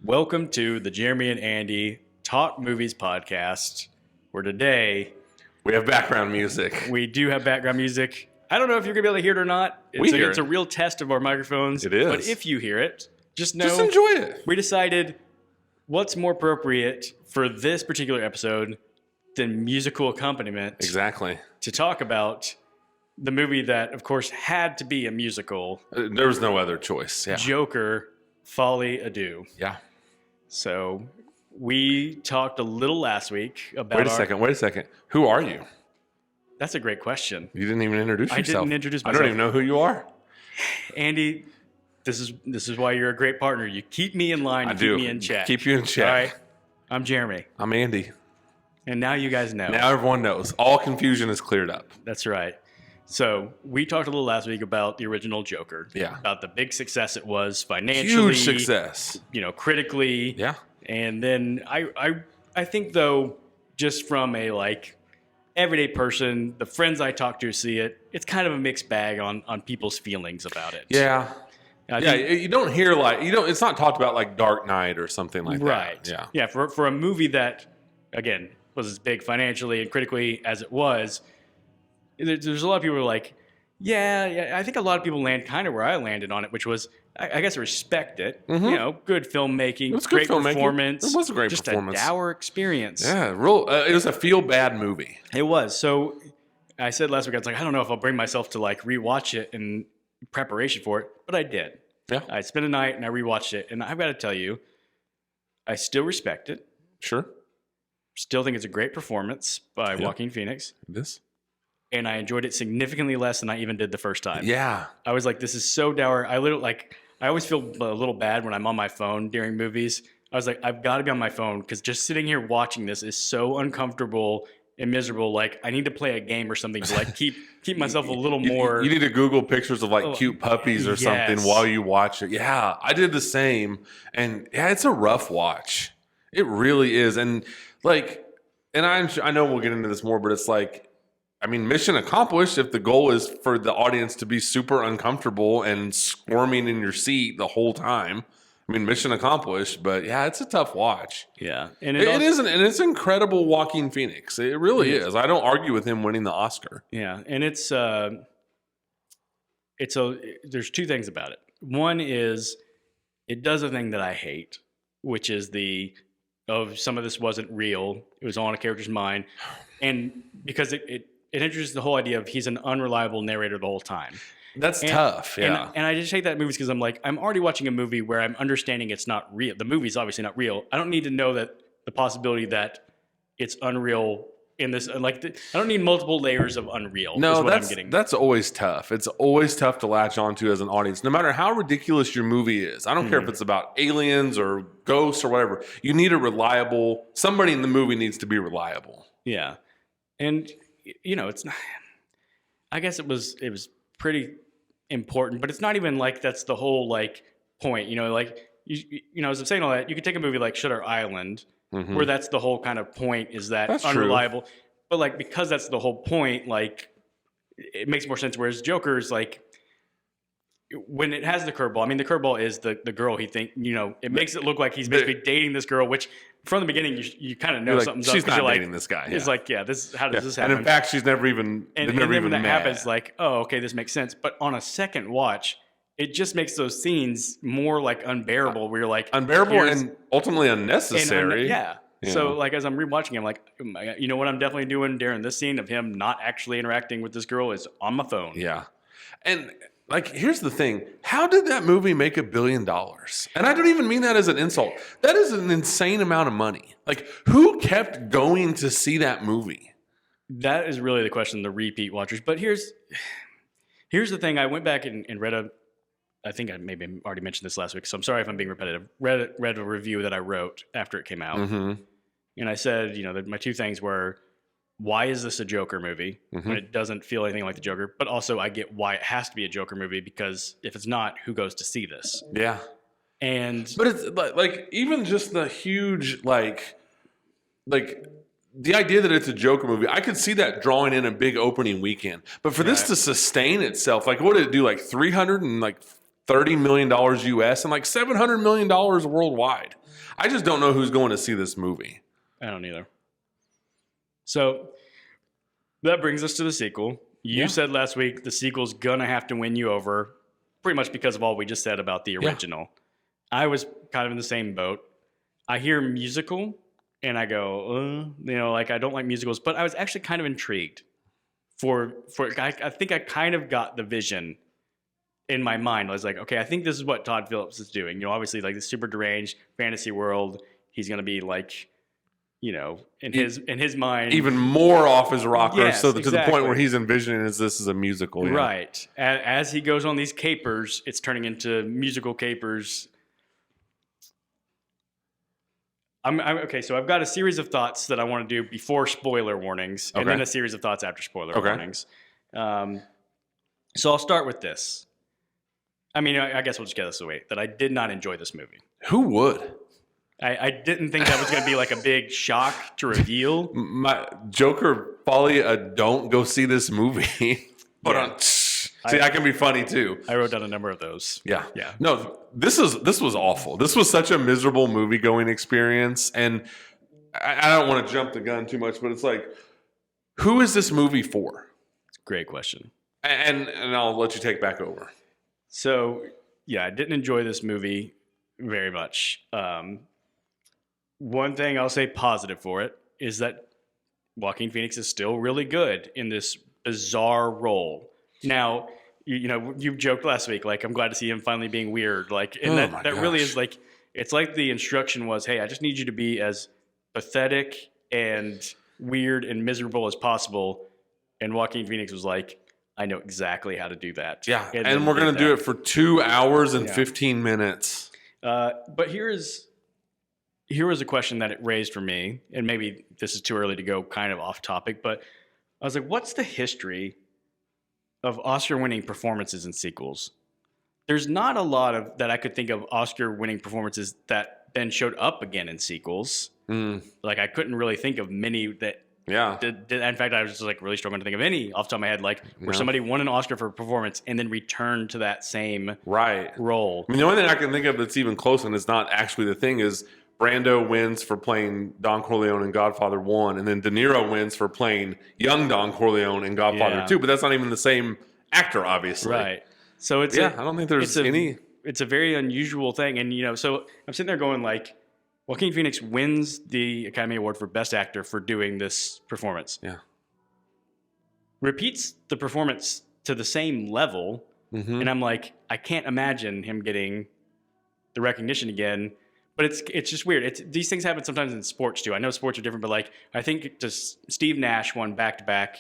Welcome to the Jeremy and Andy Talk Movies podcast, where today we have background music. We do have background music. I don't know if you're going to be able to hear it or not. It's a real test of our microphones. It is. But if you hear it, just know. Just enjoy it. We decided what's more appropriate for this particular episode than musical accompaniment. Exactly. To talk about the movie that, of course, had to be a musical. There was no other choice. Yeah. Joker, Folie, Deux. Yeah. So we talked a little last week about. Wait a second. Who are you? That's a great question. You didn't even introduce yourself. I didn't introduce myself. I don't even know who you are. Andy, this is why you're a great partner. You keep me in line. Keep me in check. Keep you in check. All right. I'm Jeremy. I'm Andy. And now you guys know. Now everyone knows. All confusion is cleared up. That's right. So we talked a little last week about the original Joker. Yeah. About the big success it was financially. Huge success. Critically. Yeah. And then I think, though, just from a, everyday person, the friends I talk to see it, it's kind of a mixed bag on people's feelings about it. Yeah. You don't hear, it's not talked about like Dark Knight or something like that. Right. Yeah. Yeah, for a movie that, again, was as big financially and critically as it was, there's a lot of people who are like, yeah, I think a lot of people land kind of where I landed on it, which was, I guess, respect it. Mm-hmm. Good filmmaking, great performance. It was a great performance. Just a dour experience. Yeah, it was a feel-bad movie. It was. So I said last week, I was like, I don't know if I'll bring myself to rewatch it in preparation for it, but I did. Yeah. I spent a night and I rewatched it, and I've got to tell you, I still respect it. Sure. Still think it's a great performance by Joaquin Phoenix. It is. And I enjoyed it significantly less than I even did the first time. Yeah. I was like, this is so dour. I always feel a little bad when I'm on my phone during movies. I was like, I've got to be on my phone because just sitting here watching this is so uncomfortable and miserable. I need to play a game or something to keep myself a little more. You need to Google pictures of cute puppies or something while you watch it. Yeah, I did the same. And yeah, it's a rough watch. It really is. And I know we'll get into this more, but it's mission accomplished if the goal is for the audience to be super uncomfortable and squirming in your seat the whole time. Mission accomplished, but yeah, it's a tough watch. Yeah. And it's incredible Joaquin Phoenix. It really is. I don't argue with him winning the Oscar. Yeah. And there's two things about it. One is it does a thing that I hate, which is some of this wasn't real. It was on a character's mind. And because it introduces the whole idea of he's an unreliable narrator the whole time. That's tough, yeah. And I just hate that in movies because I'm already watching a movie where I'm understanding it's not real. The movie's obviously not real. I don't need to know that the possibility that it's unreal in this. I don't need multiple layers of unreal. No, is what I'm getting. That's always tough. It's always tough to latch onto as an audience, no matter how ridiculous your movie is. I don't care if it's about aliens or ghosts or whatever. You need somebody in the movie needs to be reliable. Yeah. And it's not. I guess it was pretty important, but it's not even that's the whole point. As I'm saying all that, you could take a movie like Shutter Island, where that's the whole kind of point is that that's unreliable. True. But because that's the whole point, it makes more sense. Whereas Joker's when it has the curveball. The curveball is the girl he it makes it look like he's basically dating this girl, which from the beginning you kind of know something's she's up. She's not dating this guy. It's how does this happen? And in fact, she's never even and never then even when that met. happens, oh, okay, this makes sense. But on a second watch, it just makes those scenes more unbearable. Where you're unbearable and ultimately unnecessary. Yeah. So as I'm rewatching, I'm you know what I'm definitely doing during this scene of him not actually interacting with this girl is on my phone. Yeah. And here's the thing. How did that movie make $1 billion? And I don't even mean that as an insult. That is an insane amount of money. Who kept going to see that movie? That is really the question, the repeat watchers. But here's the thing. I went back and read I think I maybe already mentioned this last week, so I'm sorry if I'm being repetitive. Read a review that I wrote after it came out. Mm-hmm. And I said, that my two things were, why is this a Joker movie when it doesn't feel anything like the Joker? But also I get why it has to be a Joker movie because if it's not, who goes to see this? Yeah. But it's even just the huge the idea that it's a Joker movie, I could see that drawing in a big opening weekend. But for this to sustain itself, what did it do? $330 million US and $700 million worldwide. I just don't know who's going to see this movie. I don't either. So that brings us to the sequel. You said last week the sequel's gonna have to win you over, pretty much because of all we just said about the original. I was kind of in the same boat. I hear musical and I go, like I don't like musicals, but I was actually kind of intrigued. I think I kind of got the vision in my mind. I was like, okay, I think this is what Todd Phillips is doing. Obviously like the super deranged fantasy world. He's gonna be like, in his mind, even more off his rocker, yes, to the point where he's envisioning this is a musical, right? As he goes on these capers, it's turning into musical capers. I'm okay. So I've got a series of thoughts that I want to do before spoiler warnings, and then a series of thoughts after spoiler warnings. So I'll start with this. I mean, I guess we'll just get this away. That I did not enjoy this movie. Who would? I didn't think that was going to be like a big shock to reveal. My Joker Folie, don't go see this movie. I can be funny too. I wrote down a number of those. Yeah. No, this was awful. This was such a miserable movie going experience, and I don't want to jump the gun too much, but it's like, who is this movie for? Great question. And I'll let you take back over. So I didn't enjoy this movie very much. One thing I'll say positive for it is that Joaquin Phoenix is still really good in this bizarre role. Now, you joked last week, like, I'm glad to see him finally being weird. Like, and that really is like, it's like the instruction was, hey, I just need you to be as pathetic and weird and miserable as possible. And Joaquin Phoenix was like, I know exactly how to do that. Yeah, and we're going to do it for 2 hours and 15 minutes. But here was a question that it raised for me, and maybe this is too early to go kind of off topic, but I was like, what's the history of Oscar-winning performances in sequels? There's not a lot of that I could think of Oscar-winning performances that then showed up again in sequels. Like I couldn't really think of many that. Yeah. In fact, I was just like really struggling to think of any off the top of my head, like where somebody won an Oscar for a performance and then returned to that same role. I mean, the only thing I can think of that's even close, and it's not actually the thing, is Brando wins for playing Don Corleone in Godfather 1, and then De Niro wins for playing young Don Corleone in Godfather 2, but that's not even the same actor, obviously. Right. So I don't think there's any. It's a very unusual thing. And, so I'm sitting there going like, Joaquin Phoenix wins the Academy Award for Best Actor for doing this performance. Yeah. Repeats the performance to the same level. Mm-hmm. And I'm like, I can't imagine him getting the recognition again. But it's just weird. These things happen sometimes in sports too. I know sports are different, but like I think just Steve Nash won back-to-back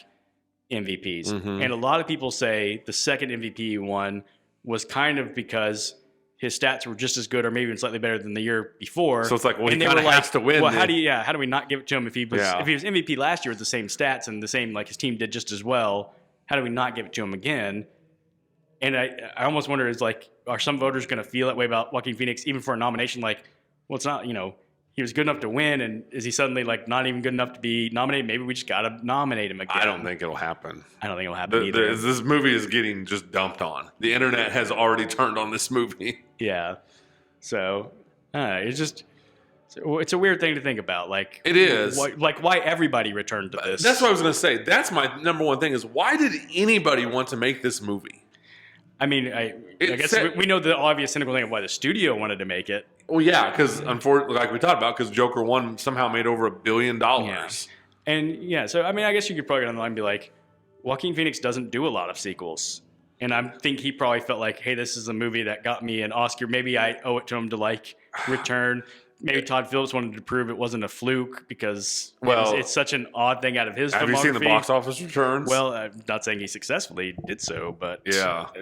MVPs. Mm-hmm. And a lot of people say the second MVP he won was kind of because his stats were just as good or maybe even slightly better than the year before. So it's like, well, he kind of has to win. Well, how do we not give it to him if he was MVP last year with the same stats and the same, like his team did just as well? How do we not give it to him again? And I almost wonder, is like, are some voters going to feel that way about Joaquin Phoenix even for a nomination? Like, well, it's not, he was good enough to win, and is he suddenly like not even good enough to be nominated? Maybe we just got to nominate him again. I don't think it'll happen. I don't think it'll happen either. This movie is getting just dumped on. The internet has already turned on this movie. Yeah. So, it's a weird thing to think about. Like, it is. Why everybody returned to this. That's what I was going to say. That's my number one thing is, why did anybody want to make this movie? I mean, I guess we know the obvious cynical thing of why the studio wanted to make it. Well, yeah, because unfortunately, like we talked about, because Joker 1 somehow made over $1 billion. Yeah. And so I mean, I guess you could probably get on the line and be like, Joaquin Phoenix doesn't do a lot of sequels. And I think he probably felt like, hey, this is a movie that got me an Oscar. Maybe I owe it to him to like return. Maybe Todd Phillips wanted to prove it wasn't a fluke because it's such an odd thing out of his filmography. Have you seen the box office returns? Well, I'm not saying he successfully did so, but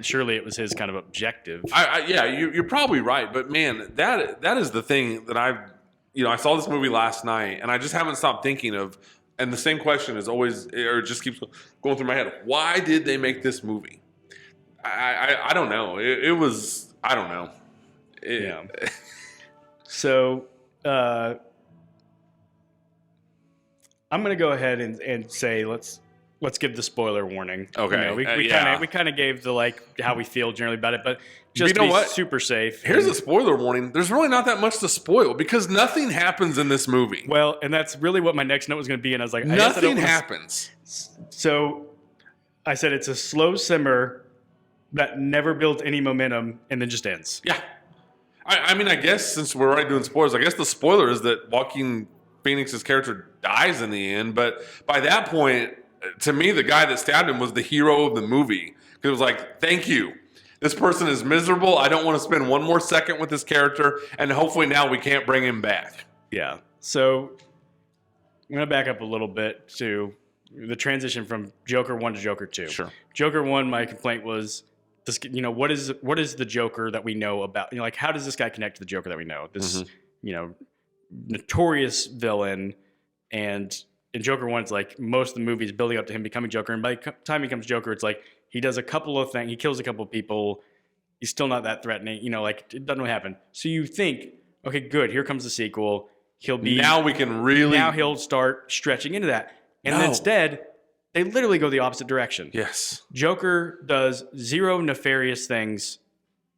surely it was his kind of objective. You're probably right. But man, that is the thing that I saw this movie last night, and I just haven't stopped thinking of. And the same question is always, or just keeps going through my head. Why did they make this movie? I don't know. It was, I don't know. So I'm going to go ahead and say let's let's give the spoiler warning. Okay. You know, we kind of gave the how we feel generally about it, but just you know what? super safe. Here's a spoiler warning. There's really not that much to spoil because nothing happens in this movie. Well, and that's really what my next note was going to be, and I was like, nothing happens. So I said it's a slow simmer that never builds any momentum and then just ends. Yeah. I mean, I guess since we're already doing spoilers, I guess the spoiler is that Joaquin Phoenix's character dies in the end. But by that point, to me, the guy that stabbed him was the hero of the movie. Because it was like, thank you. This person is miserable. I don't want to spend one more second with this character. And hopefully now we can't bring him back. Yeah. So I'm going to back up a little bit to the transition from Joker 1 to Joker 2. Sure. Joker 1, my complaint was, this, what is the Joker that we know about? How does this guy connect to the Joker that we know? This, notorious villain. And in Joker 1, it's like most of the movie is building up to him becoming Joker. And by the time he becomes Joker, it's like he does a couple of things. He kills a couple of people. He's still not that threatening. It doesn't really happen. So you think, okay, good. Here comes the sequel. Now he'll start stretching into that. And instead, they literally go the opposite direction. Yes. Joker does zero nefarious things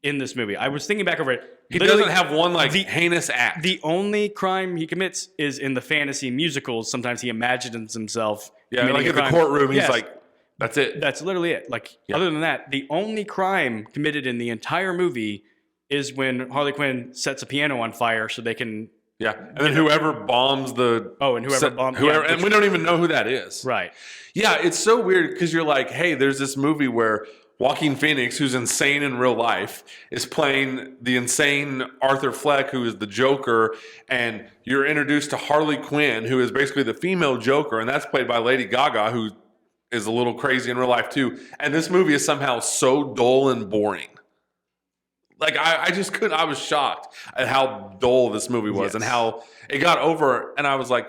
in this movie. I was thinking back over it. He doesn't have one heinous act. The only crime he commits is in the fantasy musicals. Sometimes he imagines himself. Yeah, like in the courtroom, he's like, that's it. That's literally it. Other than that, the only crime committed in the entire movie is when Harley Quinn sets a piano on fire so they can. Yeah, and then whoever bombs and we don't even know who that is. Right. Yeah, it's so weird because you're like, hey, there's this movie where Joaquin Phoenix, who's insane in real life, is playing the insane Arthur Fleck, who is the Joker, and you're introduced to Harley Quinn, who is basically the female Joker, and that's played by Lady Gaga, who is a little crazy in real life too. And this movie is somehow so dull and boring. I just couldn't. I was shocked at how dull this movie was and how it got over. And I was like,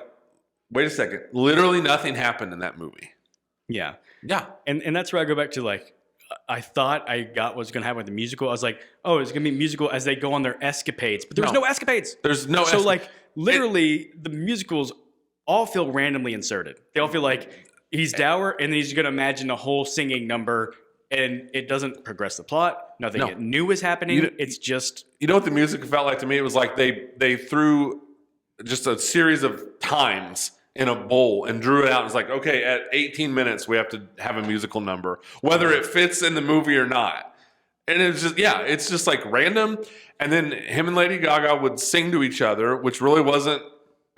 wait a second. Literally nothing happened in that movie. Yeah. Yeah. And that's where I go back to I thought I got what's going to happen with the musical. I was like, oh, it's going to be musical as they go on their escapades. But there's no escapades. There's no literally the musicals all feel randomly inserted. They all feel like he's dour and he's going to imagine a whole singing number. And it doesn't progress the plot. Nothing new is happening. It's just... You know what the music felt like to me? It was like they threw just a series of times in a bowl and drew it out. It was like, okay, at 18 minutes, we have to have a musical number, whether it fits in the movie or not. And it's just random. And then him and Lady Gaga would sing to each other, which really wasn't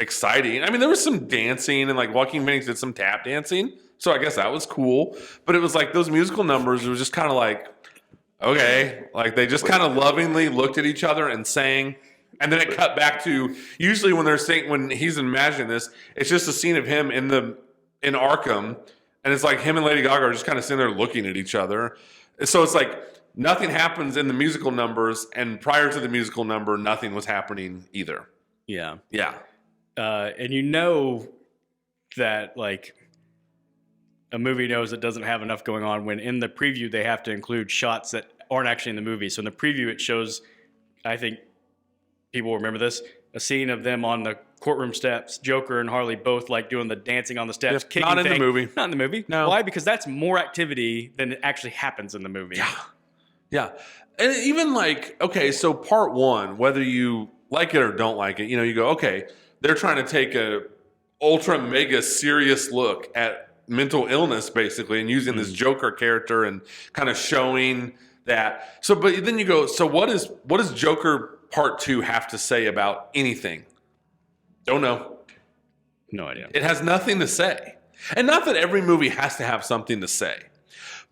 exciting. I mean, there was some dancing and Joaquin Phoenix did some tap dancing. So I guess that was cool. But it was like those musical numbers, it was just kind of okay. They just kind of lovingly looked at each other and sang. And then it cut back to, usually when they're saying, when he's imagining this, it's just a scene of him in Arkham. And it's like him and Lady Gaga are just kind of sitting there looking at each other. So it's like nothing happens in the musical numbers. And prior to the musical number, nothing was happening either. Yeah. Yeah. And that a movie knows it doesn't have enough going on when in the preview they have to include shots that aren't actually in the movie. So in the preview it shows, I think people remember this, a scene of them on the courtroom steps, Joker and Harley both doing the dancing on the steps. Yep, not in the movie. Not in the movie. No. Why? Because that's more activity than it actually happens in the movie. Yeah. Yeah. And even okay, so part one, whether you like it or don't like it, you go, okay, they're trying to take a ultra mega serious look at mental illness basically and using this Joker character and kind of showing that. So, but then you go, so what does Joker Part 2 have to say about anything? Don't know. No idea. It has nothing to say. And not that every movie has to have something to say.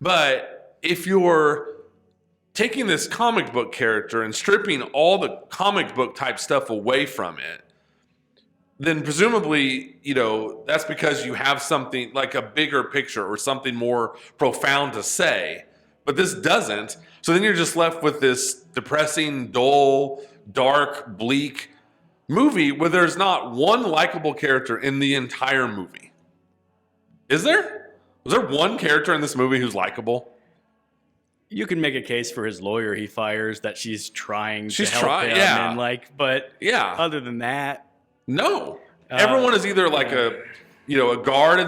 But if you're taking this comic book character and stripping all the comic book type stuff away from it, then presumably, that's because you have something like a bigger picture or something more profound to say. But this doesn't. So then you're just left with this depressing, dull, dark, bleak movie where there's not one likable character in the entire movie. Is there? Was there one character in this movie who's likable? You can make a case for his lawyer he fires that she's trying to help him. Yeah. And but other than that, no. Everyone is either a guard in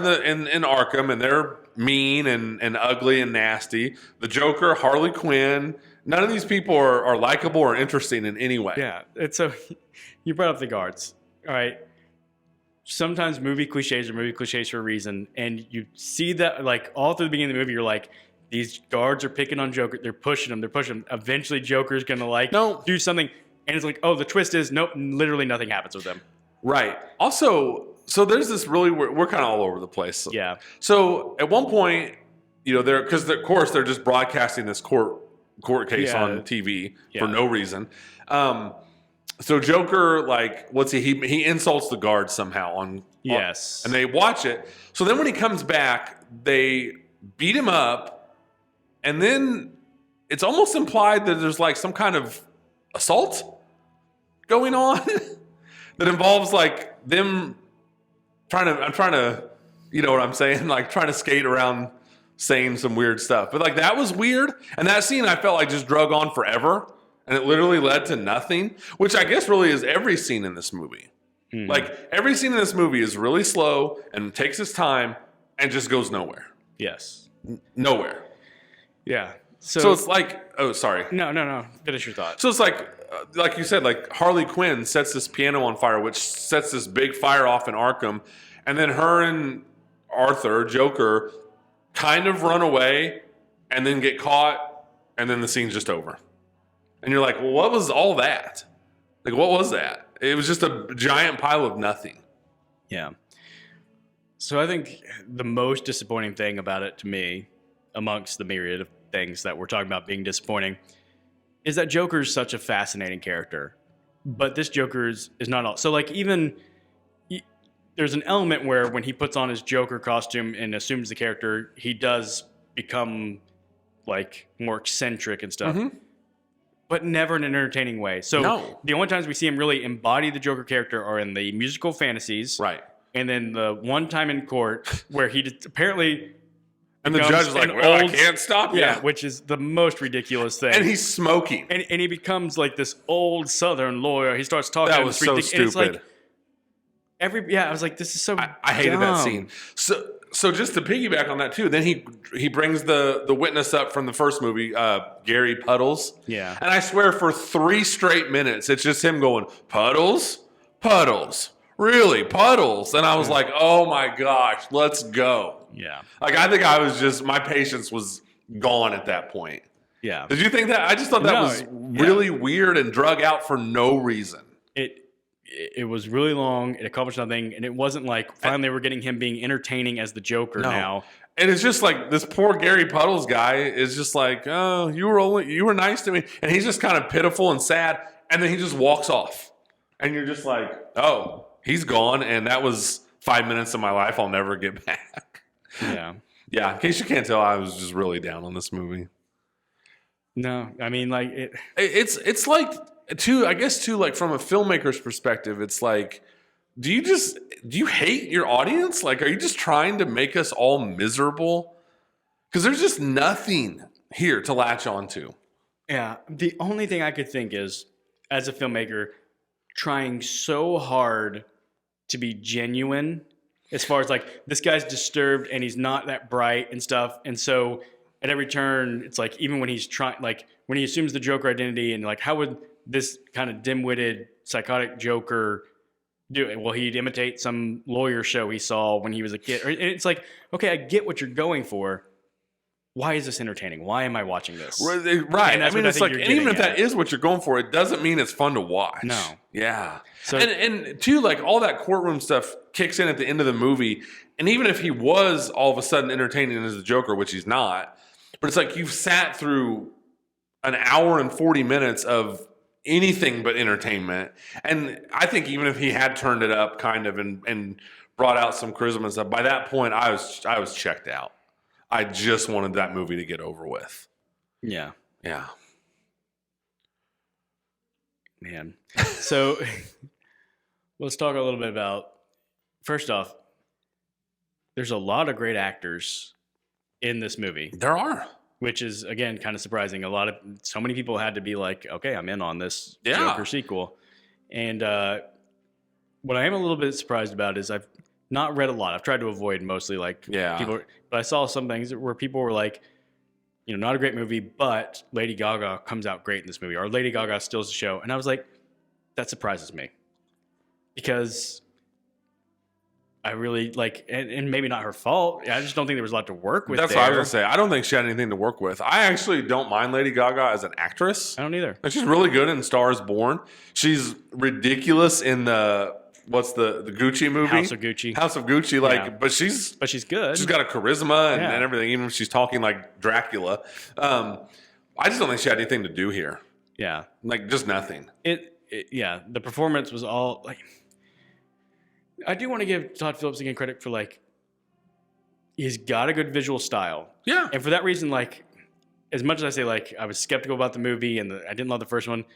Arkham and they're mean and ugly and nasty. The Joker, Harley Quinn. None of these people are likable or interesting in any way. Yeah. And so you brought up the guards. All right. Sometimes movie cliches are movie cliches for a reason. And you see that like all through the beginning of the movie, you're like, these guards are picking on Joker. They're pushing him. Eventually Joker's going to do something. And it's like, oh, the twist is nope, literally nothing happens with them. Right. Also, so there's this really, we're kind of all over the place. Yeah. So at one point, because of course they're just broadcasting this court case on TV for no reason. So Joker, he insults the guards somehow Yes. and they watch it. So then when he comes back, they beat him up, and then it's almost implied that there's like some kind of assault going on that involves like them I'm trying to, you know what I'm saying? Like trying to skate around saying some weird stuff. But like that was weird. And that scene I felt like just drug on forever. And it literally led to nothing, which I guess really is every scene in this movie. Mm-hmm. Like every scene in this movie is really slow and takes its time and just goes nowhere. Yes. Nowhere. Yeah. So it's like, oh, sorry. No. Finish your thought. So it's like you said, like Harley Quinn sets this piano on fire, which sets this big fire off in Arkham. And then her and Arthur, Joker, kind of run away and then get caught. And then the scene's just over. And you're like, well, what was all that? Like, what was that? It was just a giant pile of nothing. Yeah. So I think the most disappointing thing about it to me, amongst the myriad of things that we're talking about being disappointing, is that Joker's such a fascinating character. But this Joker is not all. So, like, there's an element where when he puts on his Joker costume and assumes the character, he does become, like, more eccentric and stuff. Mm-hmm. But never in an entertaining way. So the only times we see him really embody the Joker character are in the musical fantasies. Right. And then the one time in court where he apparently... And the judge is like, well, I can't stop you. Yeah, which is the most ridiculous thing. And he's smoking. And he becomes like this old Southern lawyer. He starts talking. That was so stupid. And it's like, I was like, this is so I hated that scene. So just to piggyback on that too, then he brings the witness up from the first movie, Gary Puddles. Yeah. And I swear for 3 straight minutes, it's just him going, Puddles? Puddles. Really? Puddles? And I was like, oh my gosh, let's go. Yeah. Like I think my patience was gone at that point. Yeah. Did you think that? I just thought that was really weird and drug out for no reason. It was really long. It accomplished nothing, and it wasn't like finally we're getting him being entertaining as the Joker now. And it's just like this poor Gary Puddles guy is just like, oh, you were nice to me, and he's just kind of pitiful and sad, and then he just walks off, and you're just like, oh, he's gone, and that was 5 minutes of my life I'll never get back. Yeah. Yeah. In case you can't tell, I was just really down on this movie. No, I mean, like it's like. I guess like from a filmmaker's perspective, it's like, do you hate your audience? Like, are you just trying to make us all miserable? Because there's just nothing here to latch onto. Yeah. The only thing I could think is, as a filmmaker, trying so hard to be genuine as far as like, this guy's disturbed and he's not that bright and stuff. And so at every turn, it's like, even when he's trying, like when he assumes the Joker identity and like, how would this kind of dim-witted, psychotic Joker do it? Well, he'd imitate some lawyer show he saw when he was a kid. And it's like, okay, I get what you're going for. Why is this entertaining? Why am I watching this? Right. I mean, it's like, and even if that is what you're going for, it doesn't mean it's fun to watch. No. Yeah. So, and too, like all that courtroom stuff kicks in at the end of the movie. And even if he was all of a sudden entertaining as the Joker, which he's not, but it's like you've sat through an hour and 40 minutes of anything but entertainment. And I think even if he had turned it up kind of and brought out some charisma and stuff, by that point I was checked out. I just wanted that movie to get over with. Yeah. Yeah. Man. So let's talk a little bit about, first off, there's a lot of great actors in this movie. There are. Which is, again, kind of surprising. So many people had to be like, okay, I'm in on this Joker sequel. And what I am a little bit surprised about is I've not read a lot. I've tried to avoid mostly like people, but I saw some things where people were like, you know, not a great movie, but Lady Gaga comes out great in this movie, or Lady Gaga steals the show. And I was like, that surprises me, because I really like, and maybe not her fault. I just don't think there was a lot to work with. That's what I was gonna say. I don't think she had anything to work with. I actually don't mind Lady Gaga as an actress. I don't either. Like, she's really good in *Star Is Born*. She's ridiculous in the Gucci movie, House of Gucci. House of Gucci. Like, but she's good. She's got a charisma and everything. Even if she's talking like Dracula, I just don't think she had anything to do here. Yeah, like just nothing. The performance was all like. I do want to give Todd Phillips again credit for like, he's got a good visual style. Yeah. And for that reason, like, as much as I say like I was skeptical about the movie and I didn't love the first one,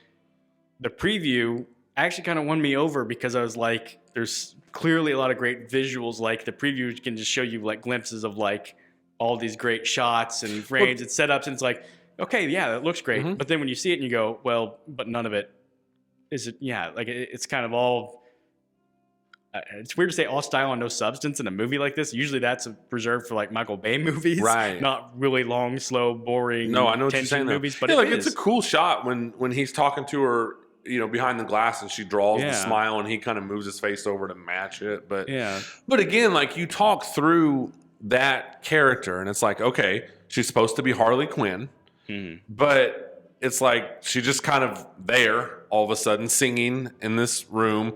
the preview actually kind of won me over, because I was like, there's clearly a lot of great visuals. Like the preview can just show you like glimpses of like all these great shots and frames and setups, and it's like, okay, yeah, that looks great. Mm-hmm. But then when you see it and you go, well, but none of it is it. Yeah, like it's kind of all. It's weird to say all style and no substance in a movie like this. Usually that's reserved for like Michael Bay movies, right? Not really long, slow, boring. No, I know what you're saying. Movies, but it's a cool shot when he's talking to her, you know, behind the glass, and she draws the smile, and he kind of moves his face over to match it. But again, like you talk through that character, and it's like, okay, she's supposed to be Harley Quinn, but it's like she just kind of there all of a sudden singing in this room.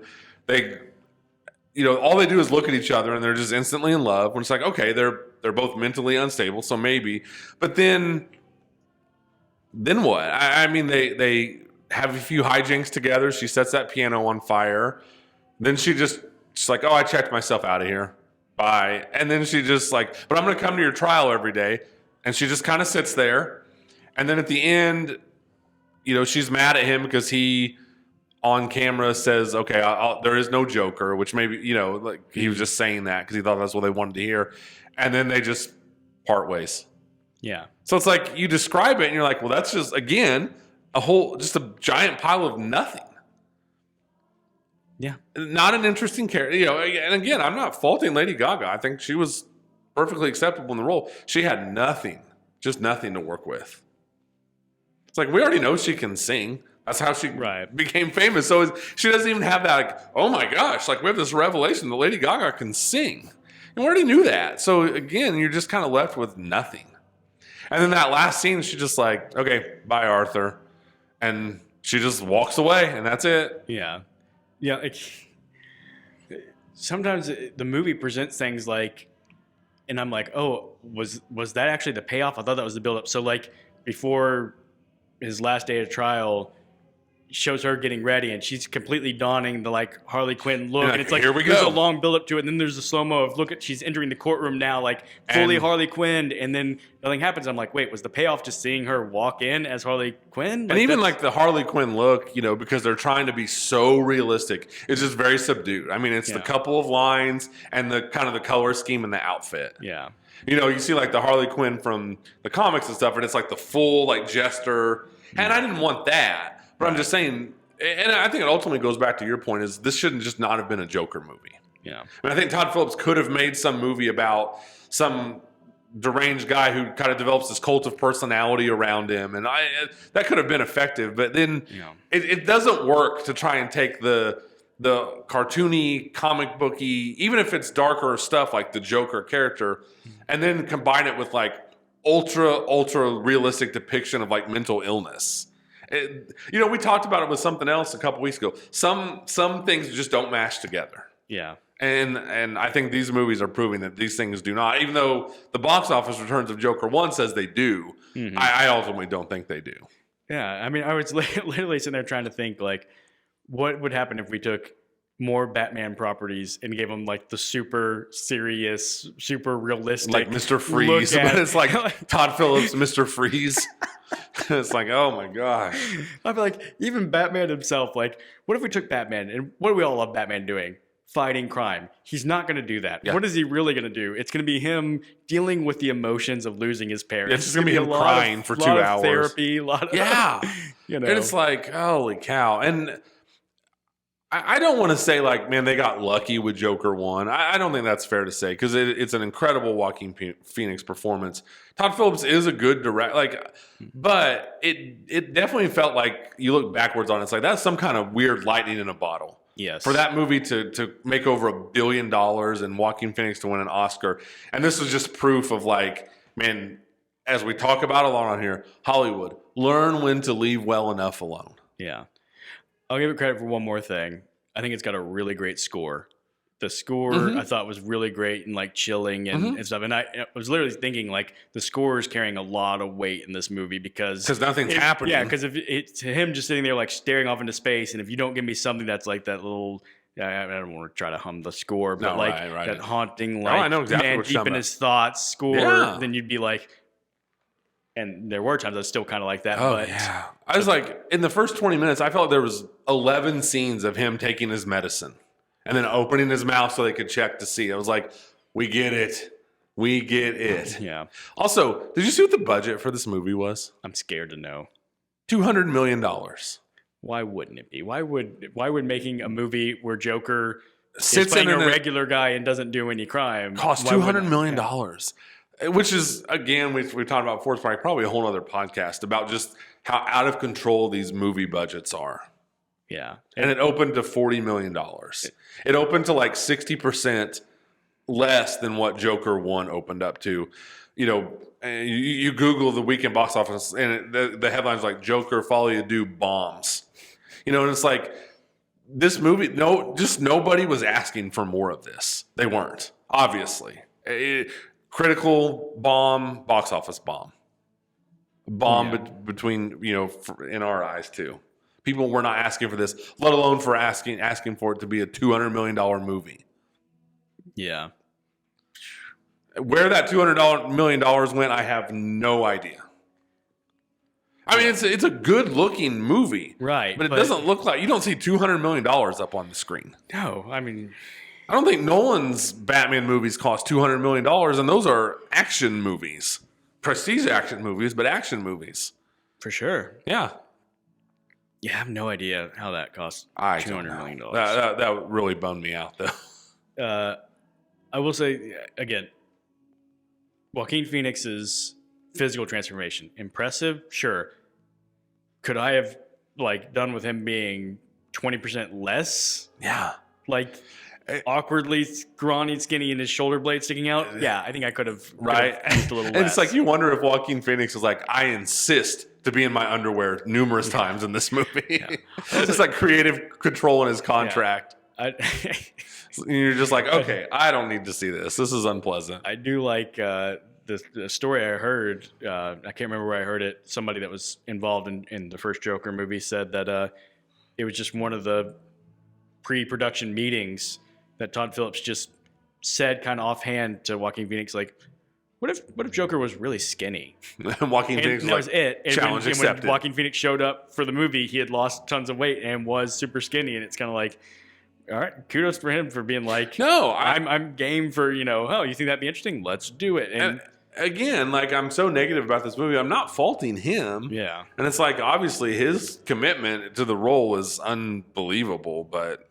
You know, all they do is look at each other and they're just instantly in love. When it's like, okay, they're both mentally unstable, so maybe. But then what? I mean, they have a few hijinks together. She sets that piano on fire. Then she's like, oh, I checked myself out of here. Bye. And then she just like, but I'm going to come to your trial every day. And she just kind of sits there. And then at the end, you know, she's mad at him because he on camera says, okay, there is no Joker, which maybe, you know, like he was just saying that because he thought that's what they wanted to hear. And then they just part ways. Yeah. So it's like you describe it and you're like, well, that's just, again, just a giant pile of nothing. Yeah. Not an interesting character. You know, and again, I'm not faulting Lady Gaga. I think she was perfectly acceptable in the role. She had nothing, just nothing to work with. It's like, we already know she can sing. That's how she became famous. So she doesn't even have that, like, oh my gosh, like we have this revelation that Lady Gaga can sing. And we already knew that. So again, you're just kind of left with nothing. And then that last scene, she's just like, okay, bye, Arthur. And she just walks away, and that's it. Yeah. Yeah. Like, sometimes the movie presents things like, and I'm like, oh, was that actually the payoff? I thought that was the buildup. So like before his last day of trial, shows her getting ready, and she's completely donning the like Harley Quinn look, and it's like, here we there's go. a long build up to it, and then there's a slow mo of she's entering the courtroom now, like fully Harley Quinn, and then nothing happens. I'm like, wait, was the payoff just seeing her walk in as Harley Quinn? Like, and even like the Harley Quinn look, you know, because they're trying to be so realistic, it's just very subdued. I mean, it's the couple of lines and the kind of the color scheme and the outfit. Yeah. You know, you see like the Harley Quinn from the comics and stuff, and it's like the full like jester. And I didn't want that. But I'm just saying, and I think it ultimately goes back to your point, is this shouldn't just not have been a Joker movie. Yeah. I mean, I think Todd Phillips could have made some movie about some deranged guy who kind of develops this cult of personality around him. And that could have been effective. But then it doesn't work to try and take the cartoony, comic booky, even if it's darker stuff like the Joker character, and then combine it with like ultra realistic depiction of like mental illness. You know, we talked about it with something else a couple weeks ago. Some things just don't match together. Yeah. And I think these movies are proving that these things do not. Even though the box office returns of Joker 1 says they do, I ultimately don't think they do. Yeah. I mean, I was literally sitting there trying to think, like, what would happen if we took more Batman properties and gave them like the super serious, super realistic, like Mr. Freeze, but it's like Todd Phillips, Mr. Freeze. It's like, oh my gosh. I feel like even Batman himself, like, what if we took Batman, and what do we all love Batman doing? Fighting crime. He's not going to do that. Yeah. What is he really going to do? It's going to be him dealing with the emotions of losing his parents. It's going to be him crying for 2 hours. Therapy, a lot of you know. And it's like, holy cow. And I don't want to say like, man, they got lucky with Joker 1. I don't think that's fair to say because it's an incredible Joaquin Phoenix performance. Todd Phillips is a good but it definitely felt like you look backwards on it, it's like that's some kind of weird lightning in a bottle. Yes. For that movie to make over $1 billion and Joaquin Phoenix to win an Oscar. And this was just proof of like, man, as we talk about a lot on here, Hollywood, learn when to leave well enough alone. Yeah. I'll give it credit for one more thing. I think it's got a really great score. The score I thought was really great and like chilling and stuff. And I was literally thinking like the score is carrying a lot of weight in this movie because nothing's happening. Yeah, because if it's him just sitting there like staring off into space, and if you don't give me something that's like that little, I don't want to try to hum the score, but that haunting like I know exactly man what deep in his thoughts score, then you'd be like. And there were times I was still kind of like that. I was like, in the first 20 minutes, I felt like there was 11 scenes of him taking his medicine and then opening his mouth so they could check to see. I was like, we get it. We get it. Yeah. Also, did you see what the budget for this movie was? I'm scared to know. $200 million. Why wouldn't it be? Why would making a movie where Joker sits is playing in a regular guy and doesn't do any crime cost $200 million? Which is, again, we've talked about before, it's probably a whole other podcast about just how out of control these movie budgets are. Yeah. And it opened to $40 million. It opened to like 60% less than what Joker 1 opened up to. You know, you Google the weekend box office and the headline's like Joker, Folie, Deux bombs. You know, and it's like this movie, just nobody was asking for more of this. They weren't, obviously. Critical bomb, box office bomb. Between, in our eyes too. People were not asking for this, let alone for asking for it to be a $200 million movie. Yeah. Where that $200 million went, I have no idea. I mean, it's a good looking movie. Right. But it doesn't look like, you don't see $200 million up on the screen. No, I mean... I don't think Nolan's Batman movies cost $200 million, and those are action movies. Prestige action movies, but action movies. For sure. Yeah. Yeah, I have no idea how that cost $200 million. That really bummed me out, though. I will say, again, Joaquin Phoenix's physical transformation, impressive, sure. Could I have, done with him being 20% less? Yeah. Awkwardly scrawny, skinny, and his shoulder blade sticking out. Yeah, I think I could have used a little less. And it's like you wonder if Joaquin Phoenix was like, I insist to be in my underwear numerous times in this movie. Yeah. It's just like creative control in his contract. Yeah. You're just like, okay, I don't need to see this. This is unpleasant. I do like the story I heard. I can't remember where I heard it. Somebody that was involved in the first Joker movie said that it was just one of the pre-production meetings that Todd Phillips just said kind of offhand to Joaquin Phoenix, like, what if Joker was really skinny? Joaquin Phoenix was it. And challenge accepted. When Joaquin Phoenix showed up for the movie, he had lost tons of weight and was super skinny. And it's kind of like, all right, kudos for him for being like, no, I'm game for, oh, you think that'd be interesting? Let's do it. And again, I'm so negative about this movie. I'm not faulting him. Yeah. And it's like, obviously, his commitment to the role is unbelievable, but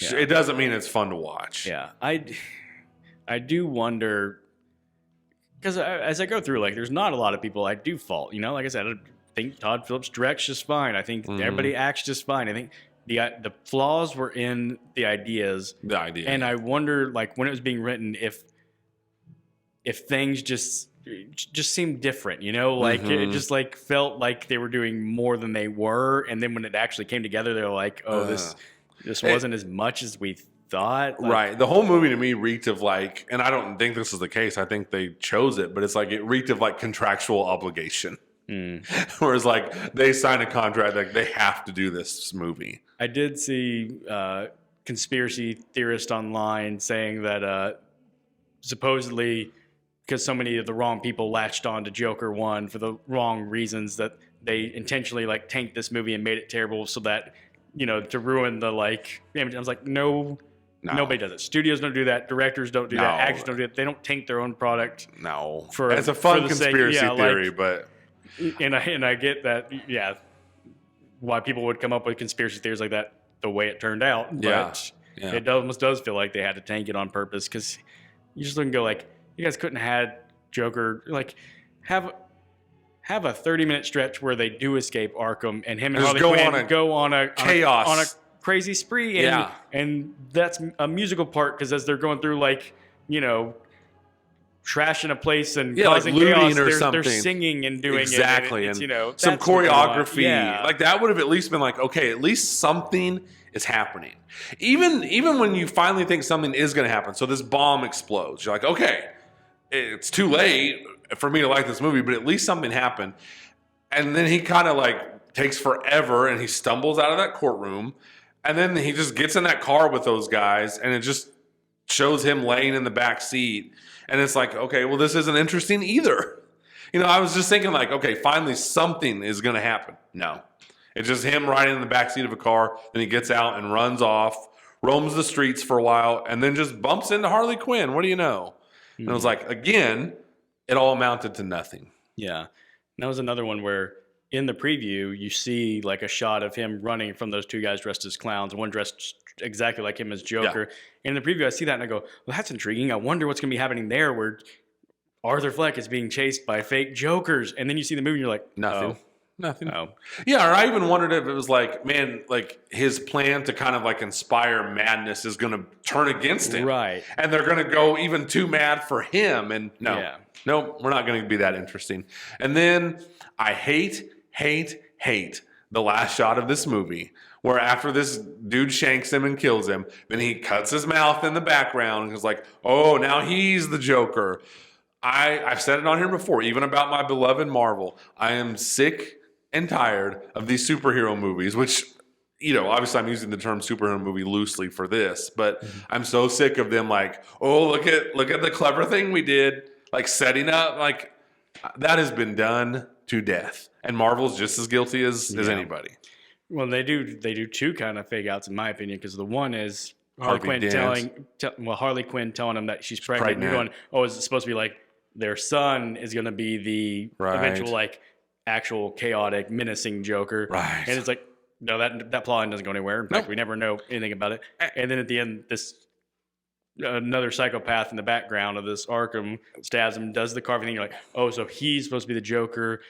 it doesn't mean it's fun to watch. Yeah. I do wonder, because as I go through, there's not a lot of people I do fault. Like I said, I think Todd Phillips directs just fine. I think everybody acts just fine. I think the flaws were in the ideas. The idea. And I wonder, when it was being written, if things just seemed different, it just felt like they were doing more than they were. And then when it actually came together, they were like, oh, this wasn't as much as we thought. Right. The whole movie to me reeked of and I don't think this is the case. I think they chose it, but it's it reeked of contractual obligation. Whereas they signed a contract, they have to do this movie. I did see conspiracy theorist online saying that supposedly because so many of the wrong people latched on to Joker 1 for the wrong reasons, that they intentionally tanked this movie and made it terrible so that, to ruin the image. I was like, no, nobody does it. Studios don't do that. Directors don't do that. Actors don't do it. They don't tank their own product. No. It's a fun conspiracy theory, but... And I get that, why people would come up with conspiracy theories like that. the way it turned out. But it almost does feel like they had to tank it on purpose, because you just look and go like, you guys couldn't have had Joker like have a 30-minute stretch where they do escape Arkham and him and Harley Quinn go on a chaos on a crazy spree, and that's a musical part, because as they're going through like, you know, trashing a place and causing like chaos, or something. They're singing and doing exactly, it. And, you know, some choreography. Like that would have at least been like, okay, at least something is happening. Even when you finally think something is going to happen, so this bomb explodes, you're like, okay, it's too late for me to like this movie, but at least something happened. And then he kind of like takes forever, and he stumbles out of that courtroom, and then he just gets in that car with those guys, and it just shows him laying in the back seat. And it's like, okay, well, this isn't interesting either. You know, I was just thinking like, okay, finally something is going to happen. No, it's just him riding in the backseat of a car. Then he gets out and runs off, roams the streets for a while, and then just bumps into Harley Quinn. What do you know? And it was like, again, it all amounted to nothing. Yeah. And that was another one where in the preview, you see like a shot of him running from those two guys dressed as clowns, and one dressed exactly like him as Joker. Yeah. In the preview, I see that and I go, well, that's intriguing. I wonder what's going to be happening there, where Arthur Fleck is being chased by fake Jokers. And then you see the movie and you're like, nothing. Nothing. Oh. Yeah, or I even wondered if it was like, man, like his plan to kind of like inspire madness is going to turn against him. Right. And they're going to go even too mad for him. And no, we're not going to be that interesting. And then I hate the last shot of this movie, where after this dude shanks him and kills him, then he cuts his mouth in the background and is like, oh, now he's the Joker. I've said it on here before, even about my beloved Marvel. I am sick and tired of these superhero movies, which, you know, obviously I'm using the term superhero movie loosely for this, but I'm so sick of them like, oh, look at the clever thing we did, like setting up, like that has been done to death. And Marvel's just as guilty as anybody. Well, they do two kind of fake outs, in my opinion, because the one is Harley Quinn telling him that she's pregnant. And you're going, oh, is it supposed to be like their son is going to be the eventual like actual chaotic menacing Joker? Right. And it's like, no, that plot line doesn't go anywhere. In fact, we never know anything about it. And then at the end, this another psychopath in the background of this Arkham stabs him, does the carving thing. You're like, oh, so he's supposed to be the Joker.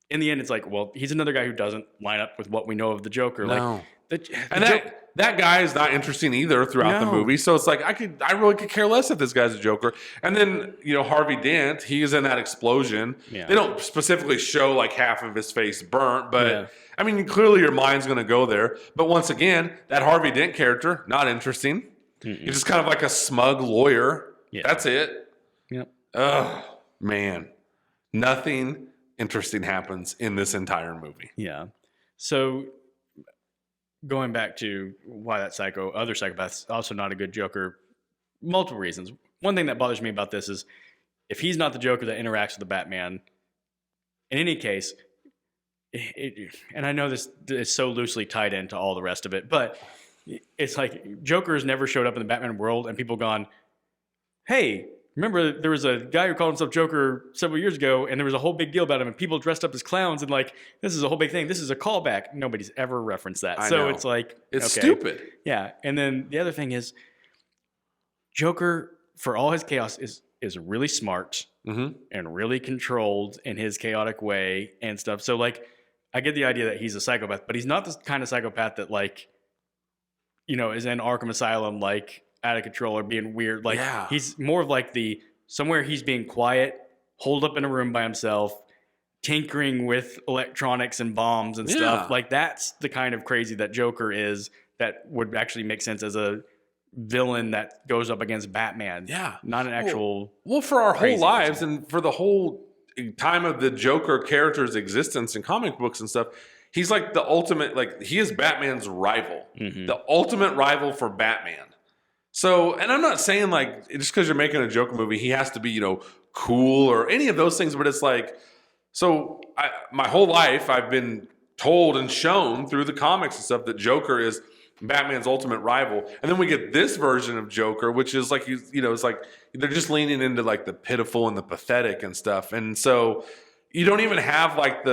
In the end, it's like, well, he's another guy who doesn't line up with what we know of the Joker. No. Like, that guy is not interesting either throughout the movie. So it's like I really could care less if this guy's a Joker. And then, you know, Harvey Dent, he's in that explosion. Yeah. They don't specifically show like half of his face burnt, but I mean, clearly your mind's going to go there. But once again, that Harvey Dent character, not interesting. Mm-mm. He's just kind of like a smug lawyer. Yeah. That's it. Yep. Oh, man. Nothing interesting happens in this entire movie. Yeah. So going back to why that other psychopath's also not a good Joker, multiple reasons. One thing that bothers me about this is if he's not the Joker that interacts with the Batman, in any case, and I know this is so loosely tied into all the rest of it, but it's like Joker has never showed up in the Batman world and people gone, hey, remember there was a guy who called himself Joker several years ago and there was a whole big deal about him and people dressed up as clowns and like, this is a whole big thing. This is a callback. Nobody's ever referenced that. So it's like, it's stupid. Yeah. And then the other thing is Joker, for all his chaos, is really smart and really controlled in his chaotic way and stuff. So like, I get the idea that he's a psychopath, but he's not the kind of psychopath that like, you know, is in Arkham Asylum, like out of control or being weird. Like he's more of like somewhere he's being quiet, holed up in a room by himself, tinkering with electronics and bombs and stuff. Like that's the kind of crazy that Joker is, that would actually make sense as a villain that goes up against Batman. Yeah. Not an actual. Well, for our whole lives and for the whole time of the Joker character's existence in comic books and stuff, he's like the ultimate, like he is Batman's rival, the ultimate rival for Batman. So, and I'm not saying like, just because you're making a Joker movie, he has to be, you know, cool or any of those things, but it's like, so my whole life I've been told and shown through the comics and stuff that Joker is Batman's ultimate rival. And then we get this version of Joker, which is like, you know, it's like they're just leaning into like the pitiful and the pathetic and stuff. And so you don't even have like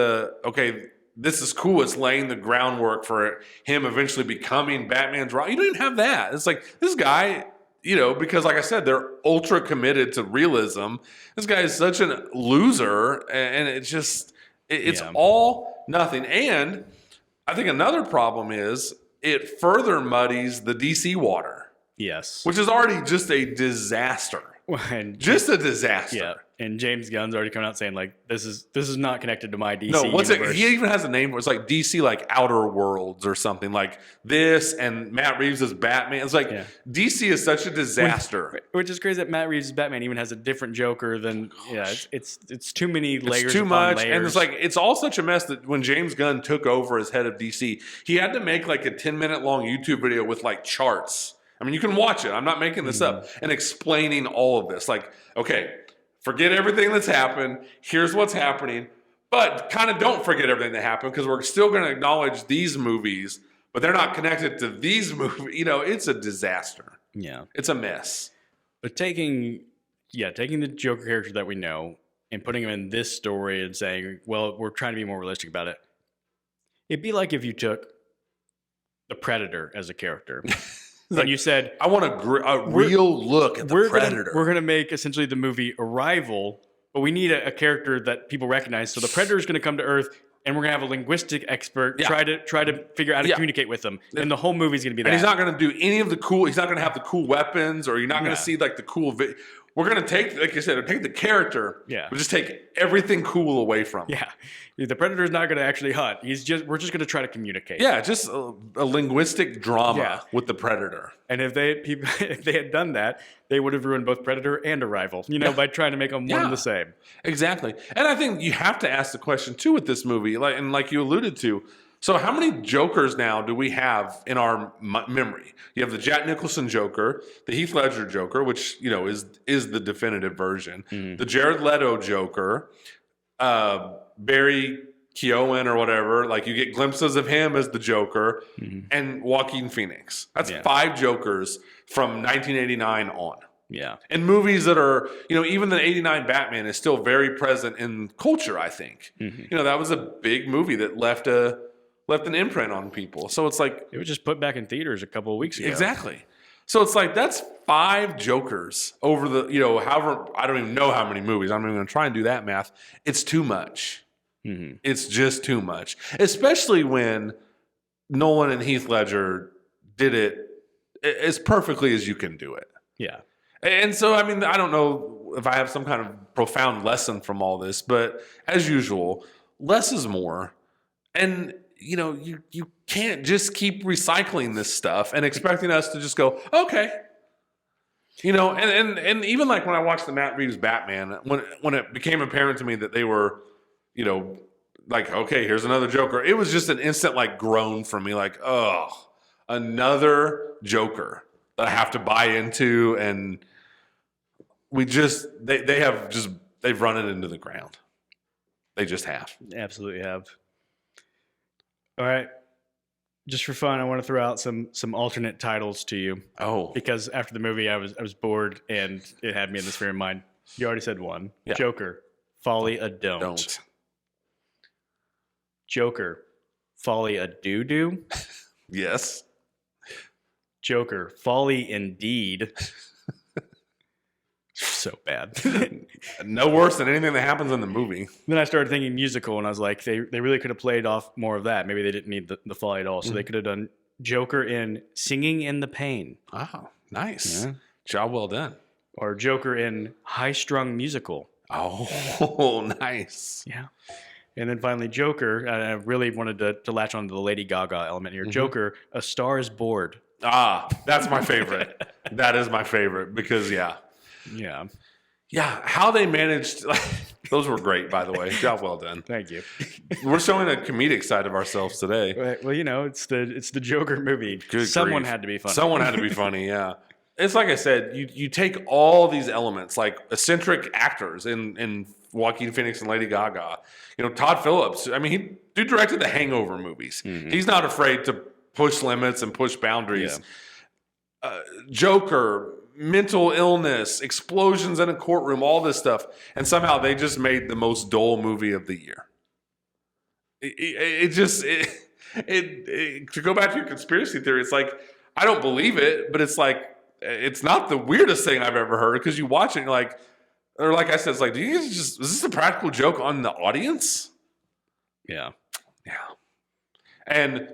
this is cool. It's laying the groundwork for him eventually becoming Batman's rival. You don't even have that. It's like this guy, because like I said, they're ultra committed to realism. This guy is such a loser, and it's all nothing. And I think another problem is it further muddies the DC water. Yes. Which is already just a disaster. Just a disaster. Yeah. And James Gunn's already come out saying, like, this is not connected to my DC universe. He even has a name for it. It's like DC, like Outer Worlds or something like this, and Matt Reeves is Batman. It's like DC is such a disaster. Which is crazy that Matt Reeves' Batman even has a different Joker than it's too many layers. It's too much, layers. and it's like it's all such a mess that when James Gunn took over as head of DC, he had to make like a 10-minute long YouTube video with like charts. I mean, you can watch it. I'm not making this up. And explaining all of this. Like, okay, forget everything that's happened. Here's what's happening. But kind of don't forget everything that happened because we're still going to acknowledge these movies, but they're not connected to these movies. It's a disaster. Yeah. It's a mess. But taking the Joker character that we know and putting him in this story and saying, well, we're trying to be more realistic about it. It'd be like if you took the Predator as a character. And you said, I want a real look at the Predator. We're going to make essentially the movie Arrival, but we need a character that people recognize. So the Predator is going to come to Earth, and we're going to have a linguistic expert try to figure out how to communicate with them. And the whole movie is going to be that. And he's not going to do any of the cool. He's not going to have the cool weapons, or you're not going to see like the cool. We're going to take, like you said, take the character. Yeah. But just take everything cool away from him. Yeah. The Predator is not going to actually hunt. We're just going to try to communicate. Yeah, just a linguistic drama with the Predator. And if they had done that, they would have ruined both Predator and Arrival, by trying to make them one and the same. Exactly. And I think you have to ask the question too with this movie, like you alluded to. So how many Jokers now do we have in our memory? You have the Jack Nicholson Joker, the Heath Ledger Joker, which is the definitive version, the Jared Leto Joker, Barry Keoghan or whatever. Like you get glimpses of him as the Joker, and Joaquin Phoenix. That's 5 Jokers from 1989 on. Yeah. And movies that are, even the 89 Batman is still very present in culture, I think. That was a big movie that left an imprint on people. So it's like... It was just put back in theaters a couple of weeks ago. Exactly. So it's like, that's 5 Jokers over the, however, I don't even know how many movies. I'm not even going to try and do that math. It's too much. It's just too much. Especially when Nolan and Heath Ledger did it as perfectly as you can do it. Yeah. And so, I mean, I don't know if I have some kind of profound lesson from all this, but as usual, less is more. And... you can't just keep recycling this stuff and expecting us to just go, okay. And even like when I watched the Matt Reeves Batman, when it became apparent to me that they were, like, okay, here's another Joker. It was just an instant like groan from me, like, oh, another Joker that I have to buy into. And they've run it into the ground. They just have. Absolutely have. All right. Just for fun, I want to throw out some alternate titles to you. Oh. Because after the movie, I was bored, and it had me in this frame of mind. You already said one. Yeah. Joker, Folie a don't. Joker, Folie a do. Yes. Joker, Folie indeed. So bad. No worse than anything that happens in the movie. Then I started thinking musical, and I was like, they really could have played off more of that. Maybe they didn't need the Folie at all. So they could have done Joker in Singing in the Pain. Oh, nice. Yeah. Job well done. Or Joker in High Strung Musical. Oh, nice. Yeah. And then finally, Joker. I really wanted to latch on to the Lady Gaga element here. Joker, A Star is Born. Ah, that's my favorite. That is my favorite because, Yeah, how they managed, those were great, by the way. Job well done. Thank you. We're showing a comedic side of ourselves today. Right. Well, it's the Joker movie. Good Someone grief. had to be funny. Someone had to be funny, yeah. It's like I said, you take all these elements, like eccentric actors in Joaquin Phoenix and Lady Gaga. Todd Phillips, I mean, he directed the Hangover movies. He's not afraid to push limits and push boundaries. Yeah. Joker, mental illness, explosions in a courtroom, all this stuff. And somehow they just made the most dull movie of the year. To go back to your conspiracy theory, it's like I don't believe it, but it's like it's not the weirdest thing I've ever heard because you watch it and you're like, or like I said, it's like, do you guys just is this a practical joke on the audience? Yeah. And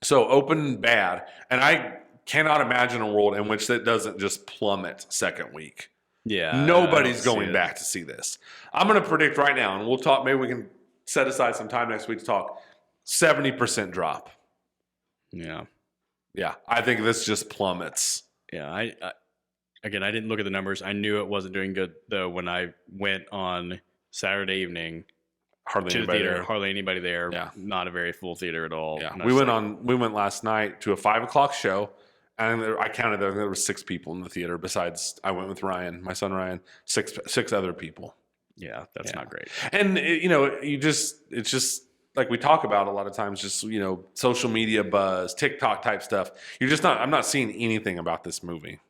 so open bad, and I cannot imagine a world in which that doesn't just plummet second week. Yeah. Nobody's going back to see this. I'm going to predict right now, and we'll talk. Maybe we can set aside some time next week to talk. 70% drop. Yeah. Yeah. I think this just plummets. Yeah. I didn't look at the numbers. I knew it wasn't doing good though when I went on Saturday evening. Hardly to anybody the theater. there. Hardly anybody there. Yeah. Not a very full theater at all. Yeah. We went last night to a 5:00 show, and I counted there were 6 people in the theater. Besides, I went with Ryan, my son Ryan, six other people. Yeah, that's not great. And it's just like we talk about a lot of times, just social media buzz, TikTok type stuff. I'm not seeing anything about this movie.